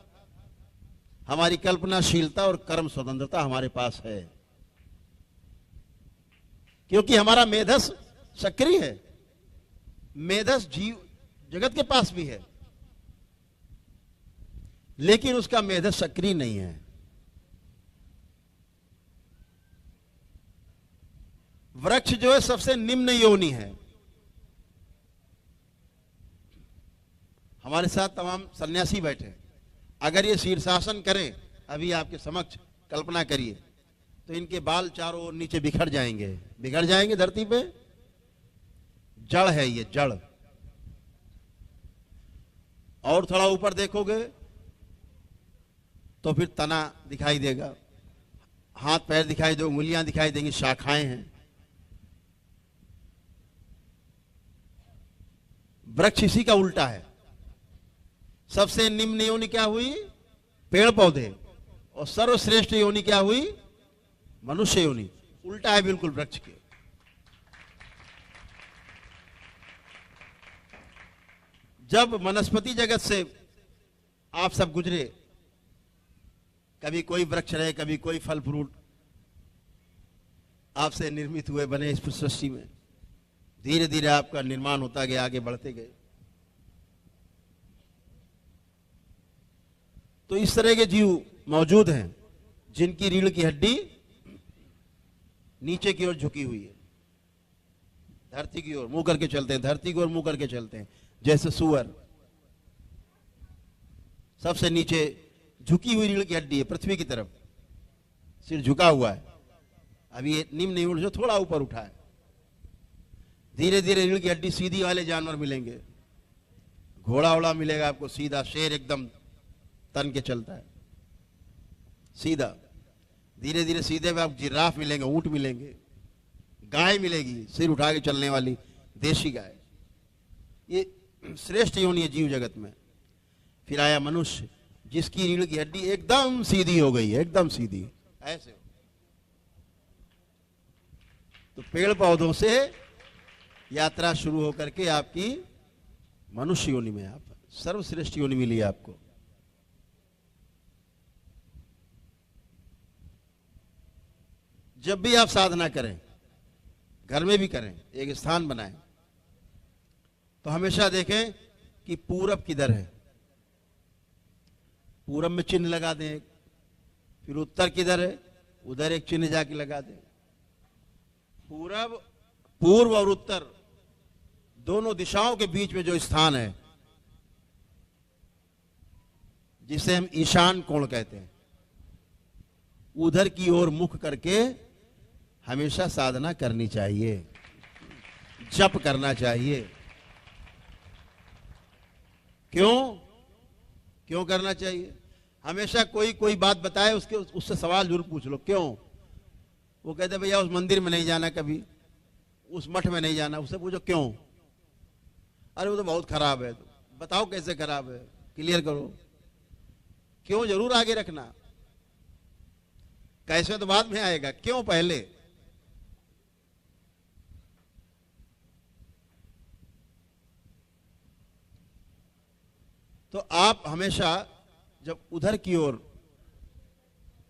हमारी कल्पनाशीलता और कर्म स्वतंत्रता हमारे पास है, क्योंकि हमारा मेधस सक्रिय है। मेधस जीव जगत के पास भी है, लेकिन उसका मेधस सक्रिय नहीं है। वृक्ष जो है सबसे निम्न योनि है। हमारे साथ तमाम सन्यासी बैठे, अगर ये शीर्षासन करें अभी आपके समक्ष, कल्पना करिए, तो इनके बाल चारों ओर नीचे बिखर जाएंगे, बिखर जाएंगे धरती पे। जड़ है ये, जड़। और थोड़ा ऊपर देखोगे तो फिर तना दिखाई देगा, हाथ पैर दिखाई देंगे, उंगलियां दिखाई देंगी, शाखाएं हैं। वृक्ष इसी का उल्टा है। सबसे निम्न योनि क्या हुई? पेड़ पौधे। और सर्वश्रेष्ठ योनि क्या हुई? मनुष्य योनि। उल्टा है बिल्कुल वृक्ष के। जब वनस्पति जगत से आप सब गुजरे, कभी कोई वृक्ष रहे, कभी कोई फल फ्रूट आपसे निर्मित हुए, बने इस सृष्टि में, धीरे धीरे आपका निर्माण होता गया, आगे बढ़ते गए। तो इस तरह के जीव मौजूद हैं जिनकी रीढ़ की हड्डी नीचे की ओर झुकी हुई है, धरती की ओर मुंह करके चलते हैं, धरती की ओर मुंह करके चलते हैं। जैसे सुअर, सबसे नीचे झुकी हुई रीढ़ की हड्डी है, पृथ्वी की तरफ सिर झुका हुआ है। अभी ये निम्न रीढ़ जो थोड़ा ऊपर उठा है। धीरे धीरे रीढ़ की हड्डी सीधी वाले जानवर मिलेंगे, घोड़ा वोड़ा मिलेगा आपको सीधा, शेर एकदम तन के चलता है सीधा। धीरे धीरे सीधे में आप जिराफ मिलेंगे, ऊंट मिलेंगे, गाय मिलेगी सिर उठा के चलने वाली, देशी गाय। ये श्रेष्ठ योनि है जीव जगत में। फिर आया मनुष्य, जिसकी रीढ़ की हड्डी एकदम सीधी हो गई है, एकदम सीधी, ऐसे हो। तो पेड़ पौधों से यात्रा शुरू होकर के आपकी मनुष्य योनि में आप सर्वश्रेष्ठ योनि मिली आपको। जब भी आप साधना करें, घर में भी करें, एक स्थान बनाएं, तो हमेशा देखें कि पूरब किधर है। पूरब में चिन्ह लगा दें, फिर उत्तर किधर है, उधर एक चिन्ह जाके लगा दें। पूर्व और उत्तर दोनों दिशाओं के बीच में जो स्थान है, जिसे हम ईशान कोण कहते हैं, उधर की ओर मुख करके हमेशा साधना करनी चाहिए, जप करना चाहिए। क्यों करना चाहिए? हमेशा कोई बात बताए, उससे सवाल जरूर पूछ लो, क्यों? वो कहते भैया उस मंदिर में नहीं जाना, कभी उस मठ में नहीं जाना। उससे पूछो क्यों? अरे वो तो बहुत खराब है। तो बताओ कैसे खराब है, क्लियर करो। क्यों जरूर आगे रखना, कैसे तो बाद में आएगा, क्यों पहले। तो आप हमेशा जब उधर की ओर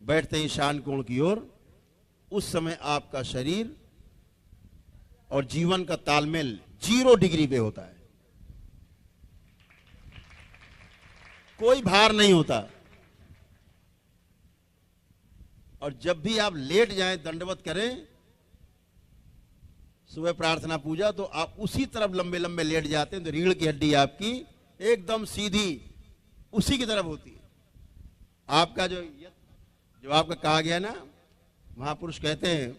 बैठते हैं, ईशान कोण की ओर, उस समय आपका शरीर और जीवन का तालमेल 0 डिग्री पे होता है, कोई भार नहीं होता। और जब भी आप लेट जाएं, दंडवत करें, सुबह प्रार्थना पूजा, तो आप उसी तरफ लंबे लंबे लेट जाते हैं, तो रीढ़ की हड्डी आपकी एकदम सीधी उसी की तरफ होती है। आपका जो आपका कहा गया ना, महापुरुष कहते हैं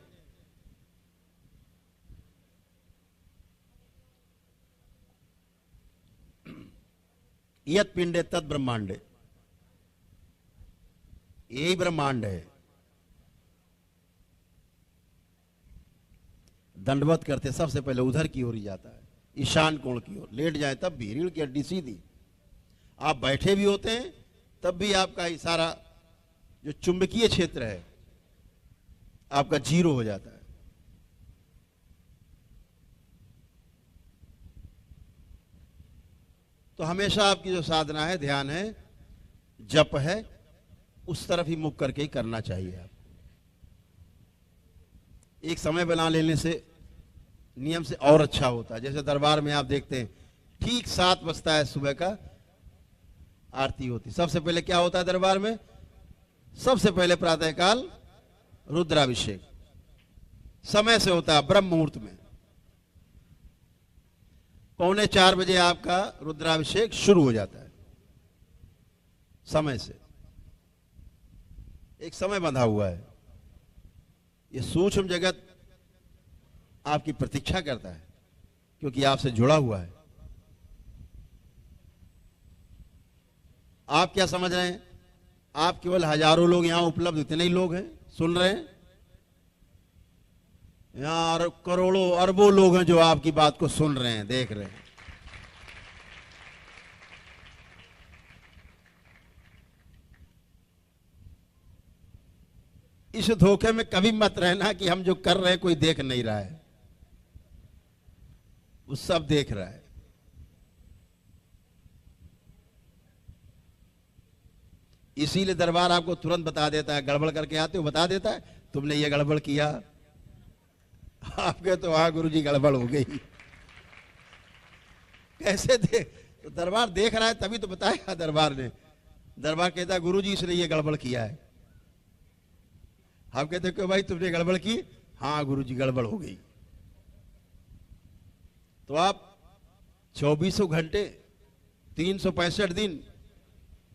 यत पिंडे तत् ब्रह्मांडे, यही ब्रह्मांड है। दंडवत करते सबसे पहले उधर की ओर ही जाता है, ईशान कोण की ओर। लेट जाए तब भी रीढ़ की हड्डी सीधी। आप बैठे भी होते हैं तब भी आपका इशारा, जो चुंबकीय क्षेत्र है आपका 0 हो जाता है। तो हमेशा आपकी जो साधना है, ध्यान है, जप है, उस तरफ ही मुख करके ही करना चाहिए। आप एक समय बना लेने से नियम से और अच्छा होता है। जैसे दरबार में आप देखते हैं, ठीक 7 बजता है सुबह का, आरती होती। सबसे पहले क्या होता है दरबार में? सबसे पहले प्रातःकाल रुद्राभिषेक समय से होता है, ब्रह्म मुहूर्त में। 3:45 बजे आपका रुद्राभिषेक शुरू हो जाता है, समय से। एक समय बंधा हुआ है। ये सूक्ष्म जगत आपकी प्रतीक्षा करता है, क्योंकि आपसे जुड़ा हुआ है। आप क्या समझ रहे हैं? आप केवल हजारों लोग यहां उपलब्ध, इतने ही लोग हैं सुन रहे हैं? यहां करोड़ों अरबों लोग हैं जो आपकी बात को सुन रहे हैं, देख रहे हैं। इस धोखे में कभी मत रहना कि हम जो कर रहे हैं कोई देख नहीं रहा है। वो सब देख रहा है। इसीलिए दरबार आपको तुरंत बता देता है। गड़बड़ करके आते हो, बता देता है, तुमने ये गड़बड़ किया। आपके तो वहां गुरुजी गड़बड़ हो गई। कैसे तो दरबार देख रहा है, तभी तो बताया दरबार ने। दरबार कहता है गुरुजी इसने ये गड़बड़ किया है। आप कहते क्यों भाई, तुमने गड़बड़ की? हाँ गुरुजी गड़बड़ हो गई। तो आप 24 घंटे 365 दिन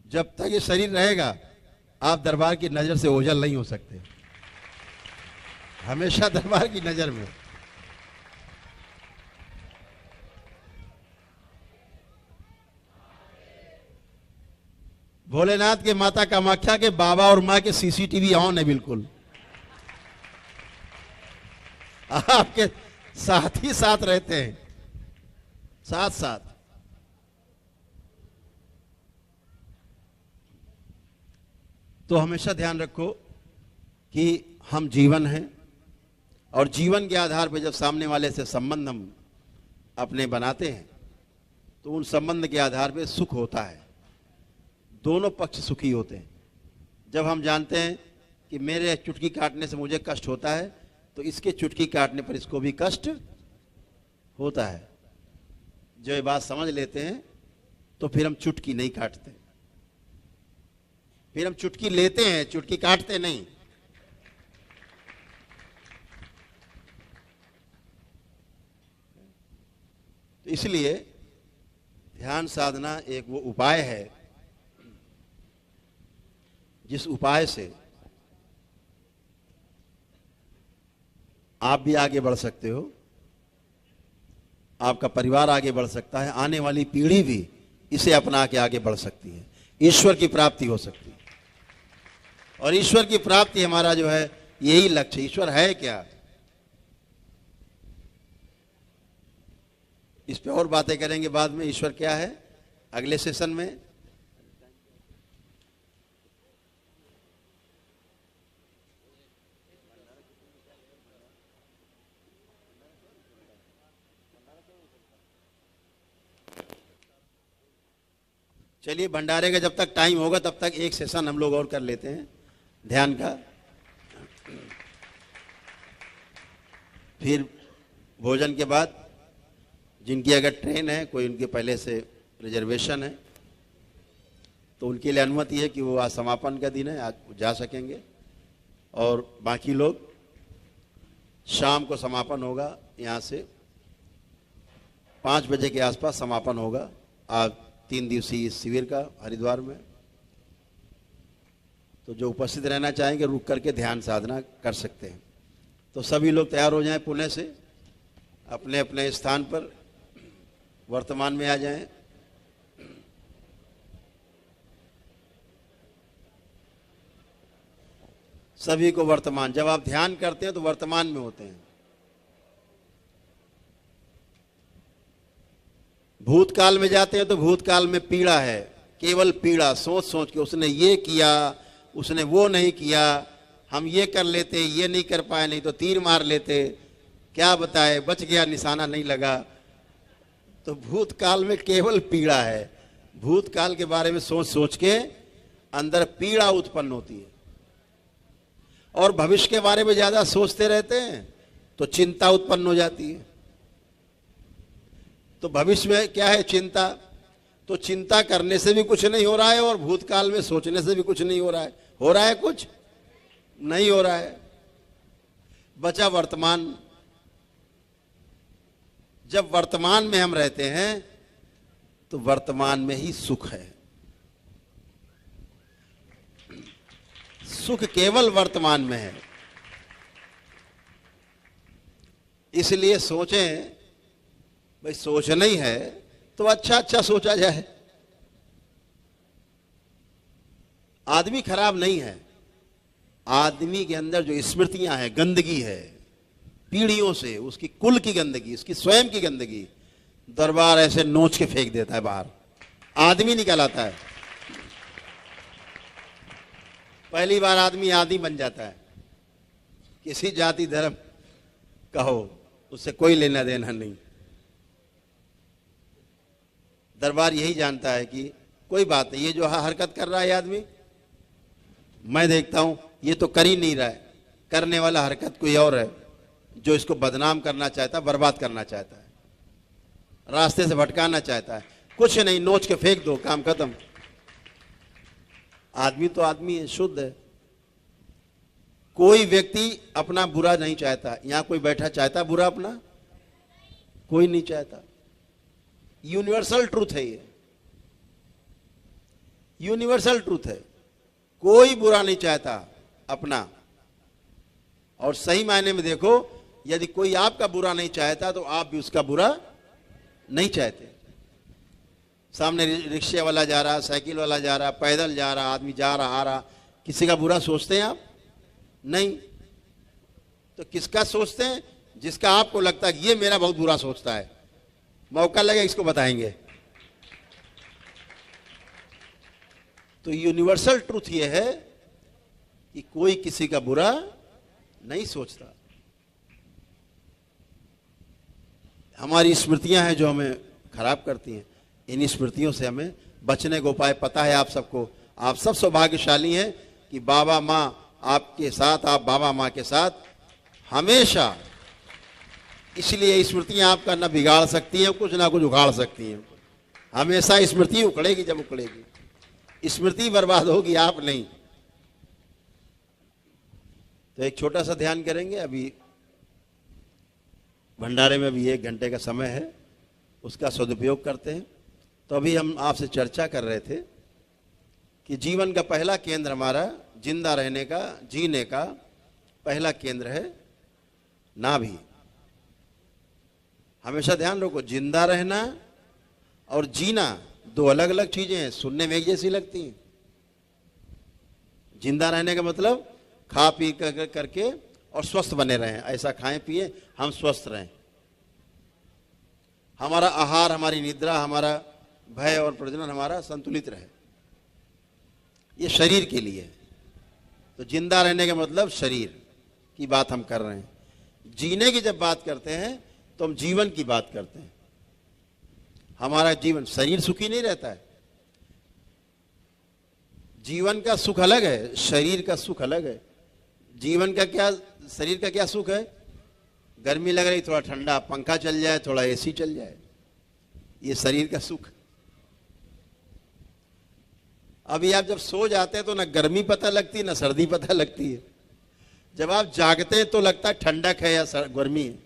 जब तक ये शरीर रहेगा, आप दरबार की नजर से ओझल नहीं हो सकते। हमेशा दरबार की नजर में। भोलेनाथ के, माता कामाख्या के, बाबा और मां के सीसीटीवी ऑन है बिल्कुल। आपके साथ ही साथ रहते हैं, साथ साथ। तो हमेशा ध्यान रखो कि हम जीवन हैं, और जीवन के आधार पर जब सामने वाले से संबंध हम अपने बनाते हैं, तो उन संबंध के आधार पर सुख होता है, दोनों पक्ष सुखी होते हैं। जब हम जानते हैं कि मेरे चुटकी काटने से मुझे कष्ट होता है, तो इसके चुटकी काटने पर इसको भी कष्ट होता है। जो ये बात समझ लेते हैं तो फिर हम चुटकी नहीं काटते, फिर हम चुटकी लेते हैं, चुटकी काटते नहीं। तो इसलिए ध्यान साधना एक वो उपाय है जिस उपाय से आप भी आगे बढ़ सकते हो, आपका परिवार आगे बढ़ सकता है, आने वाली पीढ़ी भी इसे अपना के आगे बढ़ सकती है, ईश्वर की प्राप्ति हो सकती है। और ईश्वर की प्राप्ति हमारा जो है यही लक्ष्य। ईश्वर है क्या, इस पे और बातें करेंगे बाद में। ईश्वर क्या है अगले सेशन में। चलिए, भंडारे का जब तक टाइम होगा तब तक एक सेशन हम लोग और कर लेते हैं ध्यान का। फिर भोजन के बाद जिनकी अगर ट्रेन है, कोई उनके पहले से रिजर्वेशन है, तो उनके लिए अनुमति है कि वो आज समापन का दिन है, आज जा सकेंगे। और बाकी लोग शाम को समापन होगा, यहाँ से 5 बजे के आसपास समापन होगा आज 3 दिवसीय शिविर का हरिद्वार में। तो जो उपस्थित रहना चाहेंगे रुक करके ध्यान साधना कर सकते हैं। तो सभी लोग तैयार हो जाएं, पुणे से अपने अपने स्थान पर वर्तमान में आ जाएं। सभी को वर्तमान, जब आप ध्यान करते हैं तो वर्तमान में होते हैं। भूतकाल में जाते हैं तो भूतकाल में पीड़ा है, केवल पीड़ा, सोच सोच के उसने ये किया, उसने वो नहीं किया, हम ये कर लेते, ये नहीं कर पाए, नहीं तो तीर मार लेते, क्या बताए, बच गया, निशाना नहीं लगा। तो भूतकाल में केवल पीड़ा है। भूतकाल के बारे में सोच सोच के अंदर पीड़ा उत्पन्न होती है। और भविष्य के बारे में ज्यादा सोचते रहते हैं तो चिंता उत्पन्न हो जाती है। तो भविष्य में क्या है, चिंता। तो चिंता करने से भी कुछ नहीं हो रहा है और भूतकाल में सोचने से भी कुछ नहीं हो रहा है। हो रहा है कुछ? नहीं हो रहा है। बचा वर्तमान। जब वर्तमान में हम रहते हैं तो वर्तमान में ही सुख है। सुख केवल वर्तमान में है। इसलिए सोचें, भाई सोचना ही है तो अच्छा अच्छा सोचा जाए। आदमी खराब नहीं है, आदमी के अंदर जो स्मृतियां हैं, गंदगी है पीढ़ियों से, उसकी कुल की गंदगी, उसकी स्वयं की गंदगी, दरबार ऐसे नोच के फेंक देता है बाहर, आदमी निकल आता है। पहली बार आदमी आदि बन जाता है। किसी जाति धर्म कहो, उससे कोई लेना देना नहीं। दरबार यही जानता है कि कोई बात नहीं, ये जो हरकत कर रहा है आदमी, मैं देखता हूं ये तो कर ही नहीं रहा है, करने वाला हरकत कोई और है जो इसको बदनाम करना चाहता है, बर्बाद करना चाहता है, रास्ते से भटकाना चाहता है। कुछ नहीं, नोच के फेंक दो, काम खत्म। आदमी तो आदमी है, शुद्ध है। कोई व्यक्ति अपना बुरा नहीं चाहता। यहां कोई बैठा चाहता बुरा अपना? कोई नहीं चाहता। यूनिवर्सल ट्रूथ है ये, यूनिवर्सल ट्रूथ है। कोई बुरा नहीं चाहता अपना। और सही मायने में देखो, यदि कोई आपका बुरा नहीं चाहता तो आप भी उसका बुरा नहीं चाहते। सामने रिक्शे वाला जा रहा, साइकिल वाला जा रहा, पैदल जा रहा, आदमी जा रहा आ रहा, किसी का बुरा सोचते हैं आप? नहीं। तो किसका सोचते हैं? जिसका आपको लगता है कि ये मेरा बहुत बुरा सोचता है, मौका लगे इसको बताएंगे। तो यूनिवर्सल ट्रूथ ये है कि कोई किसी का बुरा नहीं सोचता। हमारी स्मृतियां हैं जो हमें खराब करती हैं। इन स्मृतियों से हमें बचने का उपाय पता है आप सबको। आप सब सौभाग्यशाली हैं कि बाबा माँ आपके साथ, आप बाबा माँ के साथ हमेशा। इसलिए स्मृतियां आपका न बिगाड़ सकती हैं कुछ, ना कुछ उखाड़ सकती हैं। हमेशा स्मृति उखड़ेगी जब उखड़ेगी, स्मृति बर्बाद होगी, आप नहीं। तो एक छोटा सा ध्यान करेंगे। अभी भंडारे में भी 1 घंटे का समय है, उसका सदुपयोग करते हैं। तो अभी हम आपसे चर्चा कर रहे थे कि जीवन का पहला केंद्र हमारा, जिंदा रहने का, जीने का पहला केंद्र है नाभि। हमेशा ध्यान रखो, जिंदा रहना और जीना 2 अलग अलग चीजें हैं, सुनने में एक जैसी लगती हैं। जिंदा रहने का मतलब खा पी करके और स्वस्थ बने रहें, ऐसा खाएं पिए हम स्वस्थ रहें। हमारा आहार, हमारी निद्रा, हमारा भय और प्रजनन हमारा संतुलित रहे, ये शरीर के लिए है। तो जिंदा रहने का मतलब शरीर की बात हम कर रहे हैं। जीने की जब बात करते हैं तो हम जीवन की बात करते हैं। हमारा जीवन, शरीर सुखी नहीं रहता है। जीवन का सुख अलग है, शरीर का सुख अलग है। जीवन का क्या, शरीर का क्या सुख है? गर्मी लग रही, थोड़ा ठंडा पंखा चल जाए, थोड़ा एसी चल जाए, ये शरीर का सुख। अभी आप जब सो जाते हैं तो ना गर्मी पता लगती ना सर्दी पता लगती है। जब आप जागते हैं तो लगता है ठंडक है या गर्मी है।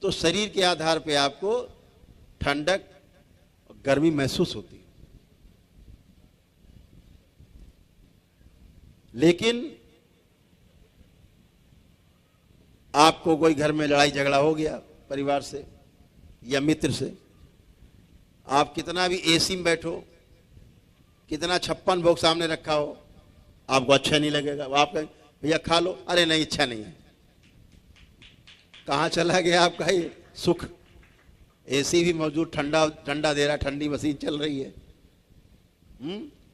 तो शरीर के आधार पे आपको ठंडक और गर्मी महसूस होती है। लेकिन आपको कोई घर में लड़ाई झगड़ा हो गया परिवार से या मित्र से, आप कितना भी एसी में बैठो, कितना 56 भोग सामने रखा हो, आपको अच्छा नहीं लगेगा। वो आप कहें भैया खा लो, अरे नहीं इच्छा नहीं है। कहाँ चला गया आपका ये सुख? एसी भी मौजूद, ठंडा ठंडा दे रहा, ठंडी मशीन चल रही है।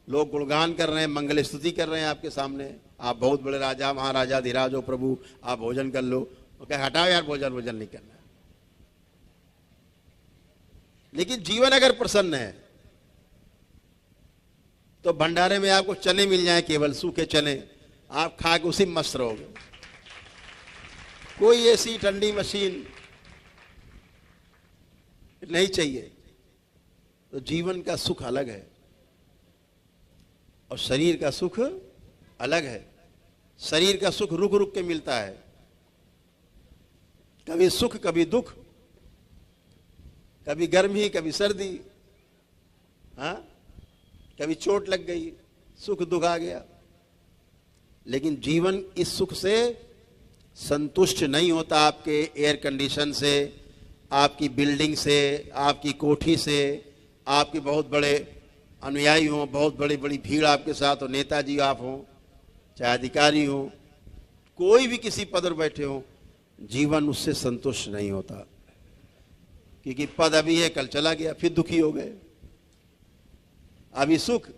लोग गुणगान कर रहे हैं, मंगल स्तुति कर रहे हैं आपके सामने, आप बहुत बड़े राजा महाराजा धीराज हो प्रभु, आप भोजन कर लो। वो कहे हटाओ यार, भोजन नहीं करना। लेकिन जीवन अगर प्रसन्न है तो भंडारे में आपको चने मिल जाए, केवल सूखे चने, आप खा के उसी में मस्त रहोगे। कोई ऐसी ठंडी मशीन नहीं चाहिए। तो जीवन का सुख अलग है और शरीर का सुख अलग है। शरीर का सुख रुक रुक के मिलता है, कभी सुख कभी दुख, कभी गर्मी कभी सर्दी, हाँ, कभी चोट लग गई, सुख दुख आ गया। लेकिन जीवन इस सुख से संतुष्ट नहीं होता। आपके एयर कंडीशन से, आपकी बिल्डिंग से, आपकी कोठी से, आपके बहुत बड़े अनुयायी हों, बहुत बड़ी बड़ी भीड़ आपके साथ हो, नेताजी आप हों, चाहे अधिकारी हो, कोई भी किसी पद पर बैठे हो, जीवन उससे संतुष्ट नहीं होता। क्योंकि पद अभी है, कल चला गया, फिर दुखी हो गए। अभी सुख,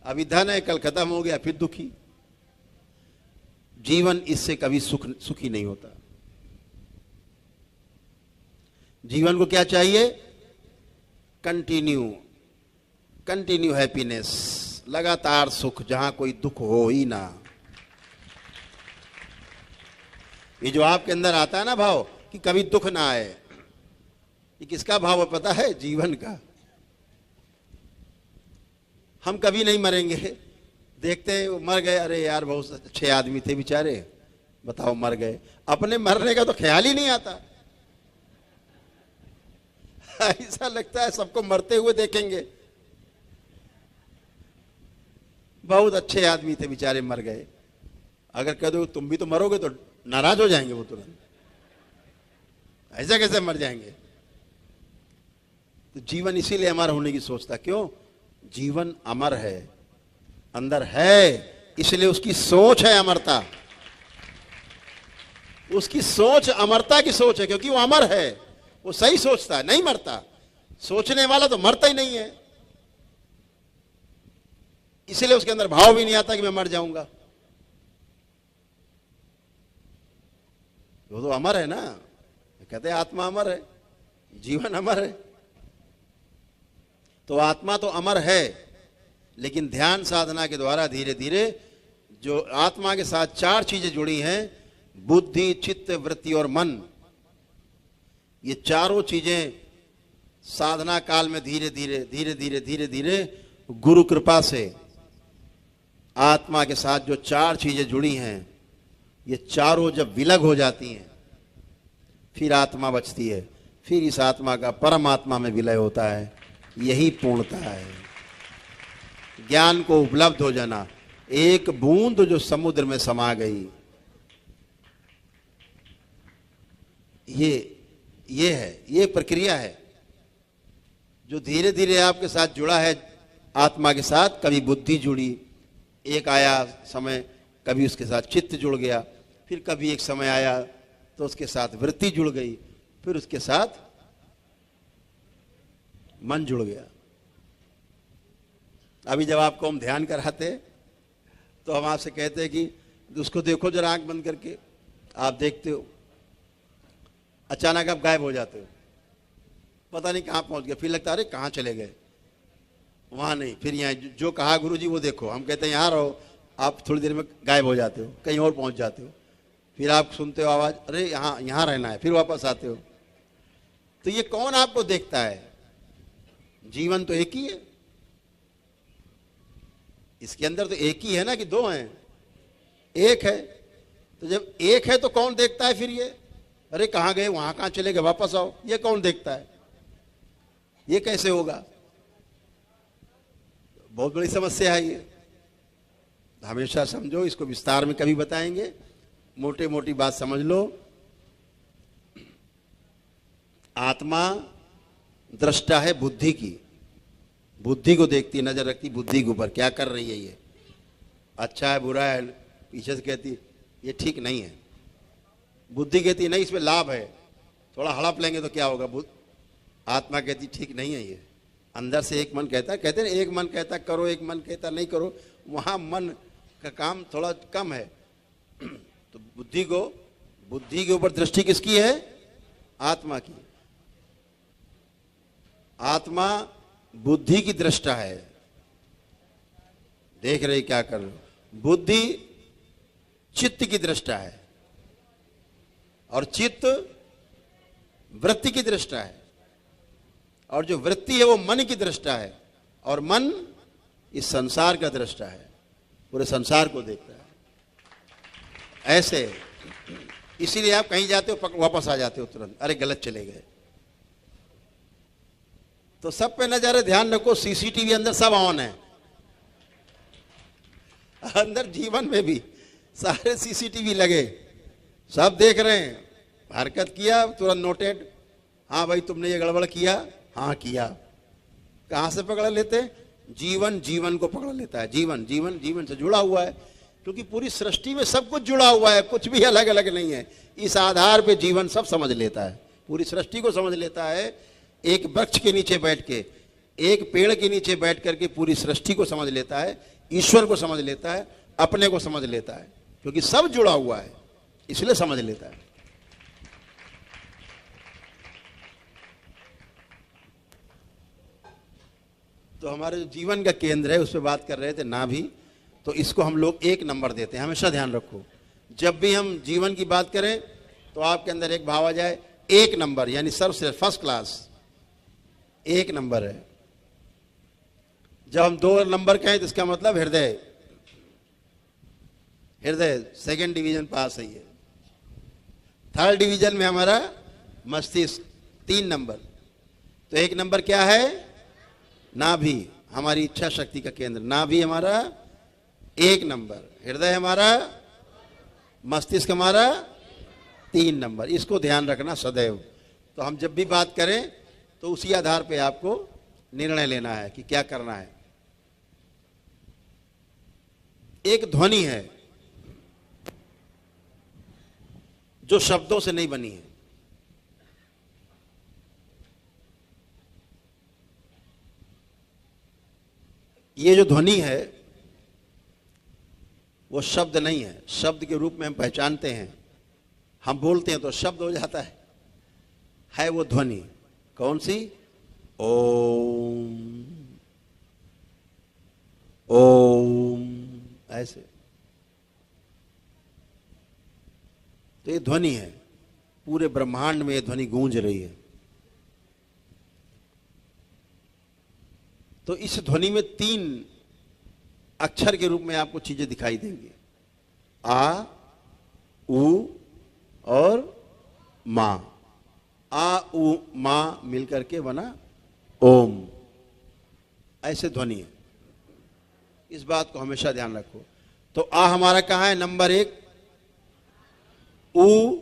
अभी धन है, कल खत्म हो गया, फिर दुखी। जीवन इससे कभी सुखी नहीं होता। जीवन को क्या चाहिए? कंटिन्यू हैप्पीनेस, लगातार सुख, जहां कोई दुख हो ही ना। ये जो आपके अंदर आता है ना भाव कि कभी दुख ना आए, ये किसका भाव है पता है? जीवन का। हम कभी नहीं मरेंगे, देखते हैं वो मर गए, अरे यार बहुत अच्छे आदमी थे बेचारे, बताओ मर गए। अपने मरने का तो ख्याल ही नहीं आता। ऐसा लगता है सबको मरते हुए देखेंगे, बहुत अच्छे आदमी थे बेचारे मर गए। अगर कह दो तुम भी तो मरोगे तो नाराज हो जाएंगे वो तुरंत, ऐसा कैसे मर जाएंगे? तो जीवन इसीलिए अमर होने की सोचता। क्यों? जीवन अमर है, अंदर है, इसलिए उसकी सोच है अमरता। उसकी सोच अमरता की सोच है, क्योंकि वो अमर है, वो सही सोचता है, नहीं मरता। सोचने वाला तो मरता ही नहीं है, इसलिए उसके अंदर भाव भी नहीं आता कि मैं मर जाऊंगा। वो तो अमर है ना, कहते हैं आत्मा अमर है, जीवन अमर है। तो आत्मा तो अमर है, लेकिन ध्यान साधना के द्वारा धीरे धीरे जो आत्मा के साथ चार चीजें जुड़ी हैं, बुद्धि, चित्त, वृत्ति और मन, ये चारों चीजें साधना काल में धीरे धीरे धीरे धीरे धीरे धीरे गुरु कृपा से आत्मा के साथ जो चार चीजें जुड़ी हैं, ये चारों जब विलग हो जाती हैं, फिर आत्मा बचती है, फिर इस आत्मा का परमात्मा में विलय होता है। यही पूर्णता है। ज्ञान को उपलब्ध हो जाना, एक बूंद जो समुद्र में समा गई, ये है, ये प्रक्रिया है जो धीरे धीरे आपके साथ जुड़ा है आत्मा के साथ। कभी बुद्धि जुड़ी, एक आया समय, कभी उसके साथ चित्त जुड़ गया, फिर कभी एक समय आया तो उसके साथ वृत्ति जुड़ गई, फिर उसके साथ मन जुड़ गया। अभी जब आपको हम ध्यान कराते तो हम आपसे कहते हैं कि उसको देखो जरा आंख बंद करके, आप देखते हो, अचानक आप गायब हो जाते हो, पता नहीं कहाँ पहुंच गए, फिर लगता है अरे कहाँ चले गए, वहां नहीं, फिर यहाँ जो कहा गुरुजी वो देखो, हम कहते हैं यहाँ रहो, आप थोड़ी देर में गायब हो जाते हो, कहीं और पहुंच जाते हो, फिर आप सुनते हो आवाज, अरे यहाँ रहना है, फिर वापस आते हो। तो ये कौन आपको देखता है? जीवन तो एक ही है, इसके अंदर तो एक ही है ना, कि दो हैं? एक है। तो जब एक है तो कौन देखता है फिर ये? अरे कहाँ गए, वहां कहाँ चले गए, वापस आओ, ये कौन देखता है? ये कैसे होगा? बहुत बड़ी समस्या है ये, हमेशा समझो। इसको विस्तार में कभी बताएंगे, मोटे मोटी बात समझ लो। आत्मा दृष्टा है बुद्धि की, बुद्धि को देखती, नजर रखती बुद्धि के ऊपर, क्या कर रही है ये, अच्छा है बुरा है, पीछे से कहती ये ठीक नहीं है, बुद्धि कहती नहीं इसमें लाभ है, थोड़ा हड़प लेंगे तो क्या होगा, आत्मा कहती ठीक नहीं है ये। अंदर से एक मन कहता है, कहते हैं एक मन कहता करो, एक मन कहता नहीं करो, वहां मन का काम थोड़ा कम है। तो बुद्धि के ऊपर दृष्टि किसकी है? आत्मा की। आत्मा बुद्धि की दृष्टा है, देख रही क्या कर रहे हो। बुद्धि चित्त की दृष्टा है, और चित्त वृत्ति की दृष्टा है, और जो वृत्ति है वो मन की दृष्टा है, और मन इस संसार का दृष्टा है, पूरे संसार को देखता है। ऐसे इसीलिए आप कहीं जाते हो वापस आ जाते हो तुरंत, अरे गलत चले गए। तो सब पे नजर, ध्यान रखो, सीसीटीवी अंदर सब ऑन है, अंदर जीवन में भी सारे सीसीटीवी लगे, सब देख रहे हैं। हरकत किया तुरंत नोटेड, हाँ भाई तुमने ये गड़बड़ किया, हाँ किया। कहां से पकड़ लेते? जीवन जीवन को पकड़ लेता है। जीवन जीवन जीवन से जुड़ा हुआ है, क्योंकि पूरी सृष्टि में सब कुछ जुड़ा हुआ है, कुछ भी अलग अलग नहीं है। इस आधार पे जीवन सब समझ लेता है, पूरी सृष्टि को समझ लेता है। एक वृक्ष के नीचे बैठ के, एक पेड़ के नीचे बैठ करके पूरी सृष्टि को समझ लेता है, ईश्वर को समझ लेता है, अपने को समझ लेता है, क्योंकि सब जुड़ा हुआ है, इसलिए समझ लेता है। तो हमारे जो जीवन का केंद्र है उस पर बात कर रहे थे, नाभि। तो इसको हम लोग 1 नंबर देते हैं, हमेशा ध्यान रखो। जब भी हम जीवन की बात करें तो आपके अंदर एक भाव आ जाए, 1 नंबर, यानी सबसे फर्स्ट क्लास 1 नंबर है। जब हम 2 नंबर कहें तो इसका मतलब हृदय, हृदय 2nd डिवीजन पास है ये। 3rd डिवीजन में हमारा मस्तिष्क 3 नंबर। तो 1 नंबर क्या है? नाभि, हमारी इच्छा शक्ति का केंद्र। नाभि हमारा 1 नंबर, हृदय हमारा, मस्तिष्क हमारा 3 नंबर। इसको ध्यान रखना सदैव। तो हम जब भी बात करें तो उसी आधार पे आपको निर्णय लेना है कि क्या करना है। एक ध्वनि है जो शब्दों से नहीं बनी है। ये जो ध्वनि है वो शब्द नहीं है, शब्द के रूप में हम पहचानते हैं, हम बोलते हैं तो शब्द हो जाता है वो ध्वनि। कौन सी? ओम। ओम, ऐसे। तो ये ध्वनि है, पूरे ब्रह्मांड में ये ध्वनि गूंज रही है। तो इस ध्वनि में 3 अक्षर के रूप में आपको चीजें दिखाई देंगी, आ, उ और मा। आ उ मा मिलकर के बना ओम, ऐसे ध्वनि है। इस बात को हमेशा ध्यान रखो। तो आ हमारा कहां है? नंबर 1, उ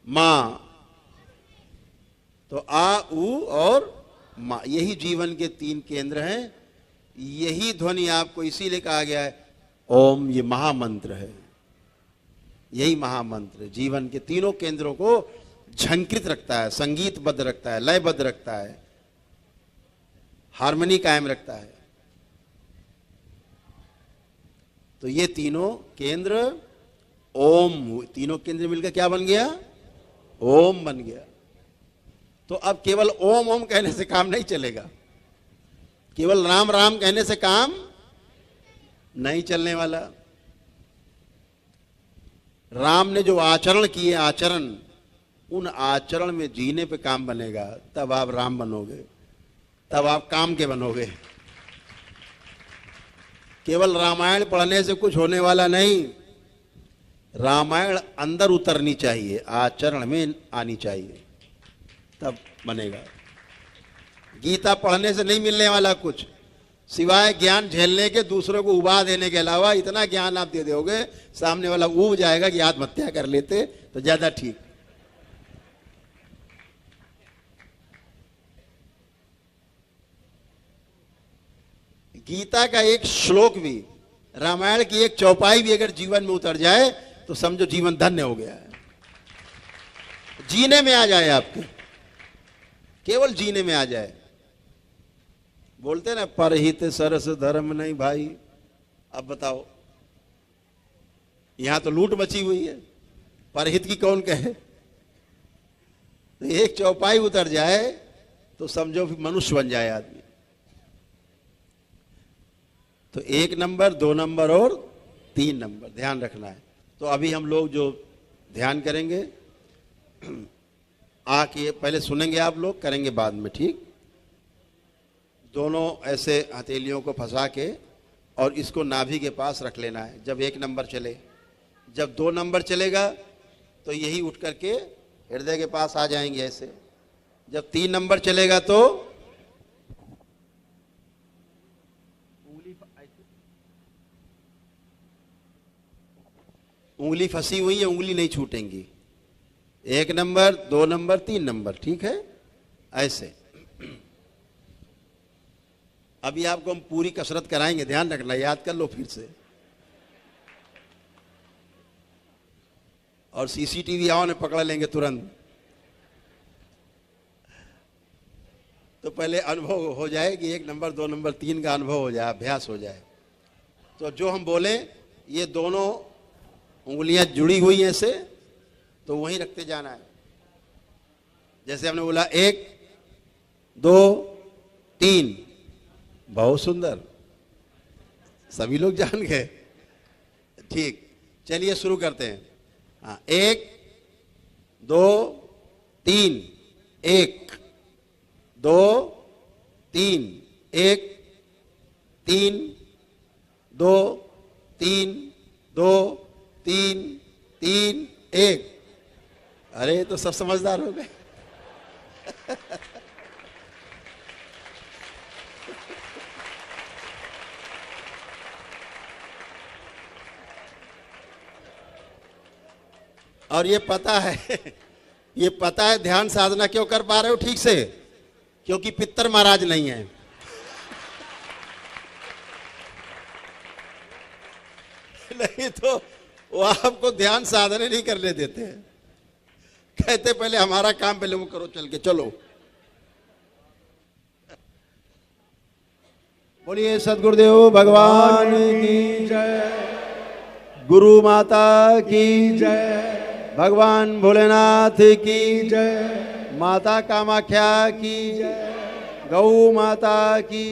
मा। तो आ, उ और मा, यही जीवन के 3 केंद्र हैं। यही ध्वनि आपको इसीलिए कहा गया है ओम, ये महामंत्र है। यही महामंत्र जीवन के तीनों केंद्रों को झंकृत रखता है, संगीतबद्ध रखता है, लयबद्ध रखता है, हार्मनी कायम रखता है। तो ये तीनों केंद्र ओम, तीनों केंद्र मिलकर क्या बन गया? ओम बन गया। तो अब केवल ओम ओम कहने से काम नहीं चलेगा, केवल राम राम कहने से काम नहीं चलने वाला। राम ने जो आचरण किए, आचरण, उन आचरण में जीने पे काम बनेगा, तब आप राम बनोगे, तब आप काम के बनोगे। केवल रामायण पढ़ने से कुछ होने वाला नहीं, रामायण अंदर उतरनी चाहिए, आचरण में आनी चाहिए, तब बनेगा। गीता पढ़ने से नहीं मिलने वाला कुछ, सिवाय ज्ञान झेलने के, दूसरों को उबा देने के अलावा। इतना ज्ञान आप दे दोगे, सामने वाला ऊब जाएगा कि आत्महत्या कर लेते तो ज्यादा ठीक। गीता का एक श्लोक भी, रामायण की एक चौपाई भी अगर जीवन में उतर जाए तो समझो जीवन धन्य हो गया है। जीने में आ जाए, आपके केवल जीने में आ जाए। बोलते ना, परहित सरस धर्म नहीं भाई। अब बताओ, यहां तो लूट मची हुई है, परहित की कौन कहे? तो एक चौपाई उतर जाए तो समझो मनुष्य बन जाए आदमी। तो 1 नंबर, 2 नंबर और 3 नंबर ध्यान रखना है। तो अभी हम लोग जो ध्यान करेंगे, आके पहले सुनेंगे आप लोग, करेंगे बाद में, ठीक? दोनों ऐसे हथेलियों को फंसा के और इसको नाभि के पास रख लेना है जब 1 नंबर चले। जब 2 नंबर चलेगा तो यही उठ करके हृदय के पास आ जाएंगे ऐसे। जब 3 नंबर चलेगा तो उंगली फंसी हुई है, उंगली नहीं छूटेंगी। 1 नंबर, 2 नंबर, 3 नंबर, ठीक है? ऐसे। अभी आपको हम पूरी कसरत कराएंगे, ध्यान रखना, याद कर लो फिर से। और सीसीटीवी आओ ने पकड़ लेंगे तुरंत। तो पहले अनुभव हो जाए कि 1 नंबर, 2 नंबर, 3 का अनुभव हो जाए, अभ्यास हो जाए। तो जो हम बोले, ये दोनों उंगलियां जुड़ी हुई हैं ऐसे, तो वहीं रखते जाना है। जैसे हमने बोला 1, 2, 3, बहुत सुंदर, सभी लोग जान गए, ठीक। चलिए शुरू करते हैं। हाँ, 1, 2, 3, 1, 2, 3, 1, 3, 2, 3, 2, 3, 3, 1। अरे तो सब समझदार हो गए। और ये पता है, ये पता है ध्यान साधना क्यों कर पा रहे हो ठीक से? क्योंकि पितर महाराज नहीं है। नहीं तो वो आपको ध्यान साधने नहीं करने देते हैं, कहते पहले हमारा काम पहले वो करो, चल के चलो। बोलिए सद्गुरुदेव भगवान की जय, गुरु माता की जय, भगवान भोलेनाथ की जय, माता कामाख्या की जय, गौ माता की,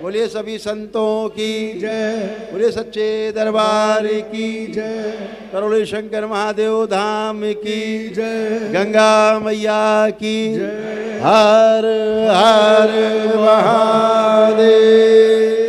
बोलिए सभी संतों की जय, बोलिए सच्चे दरबार की जय, करोली शंकर महादेव धाम की जय, गंगा मैया की जय। हर हर महादेव।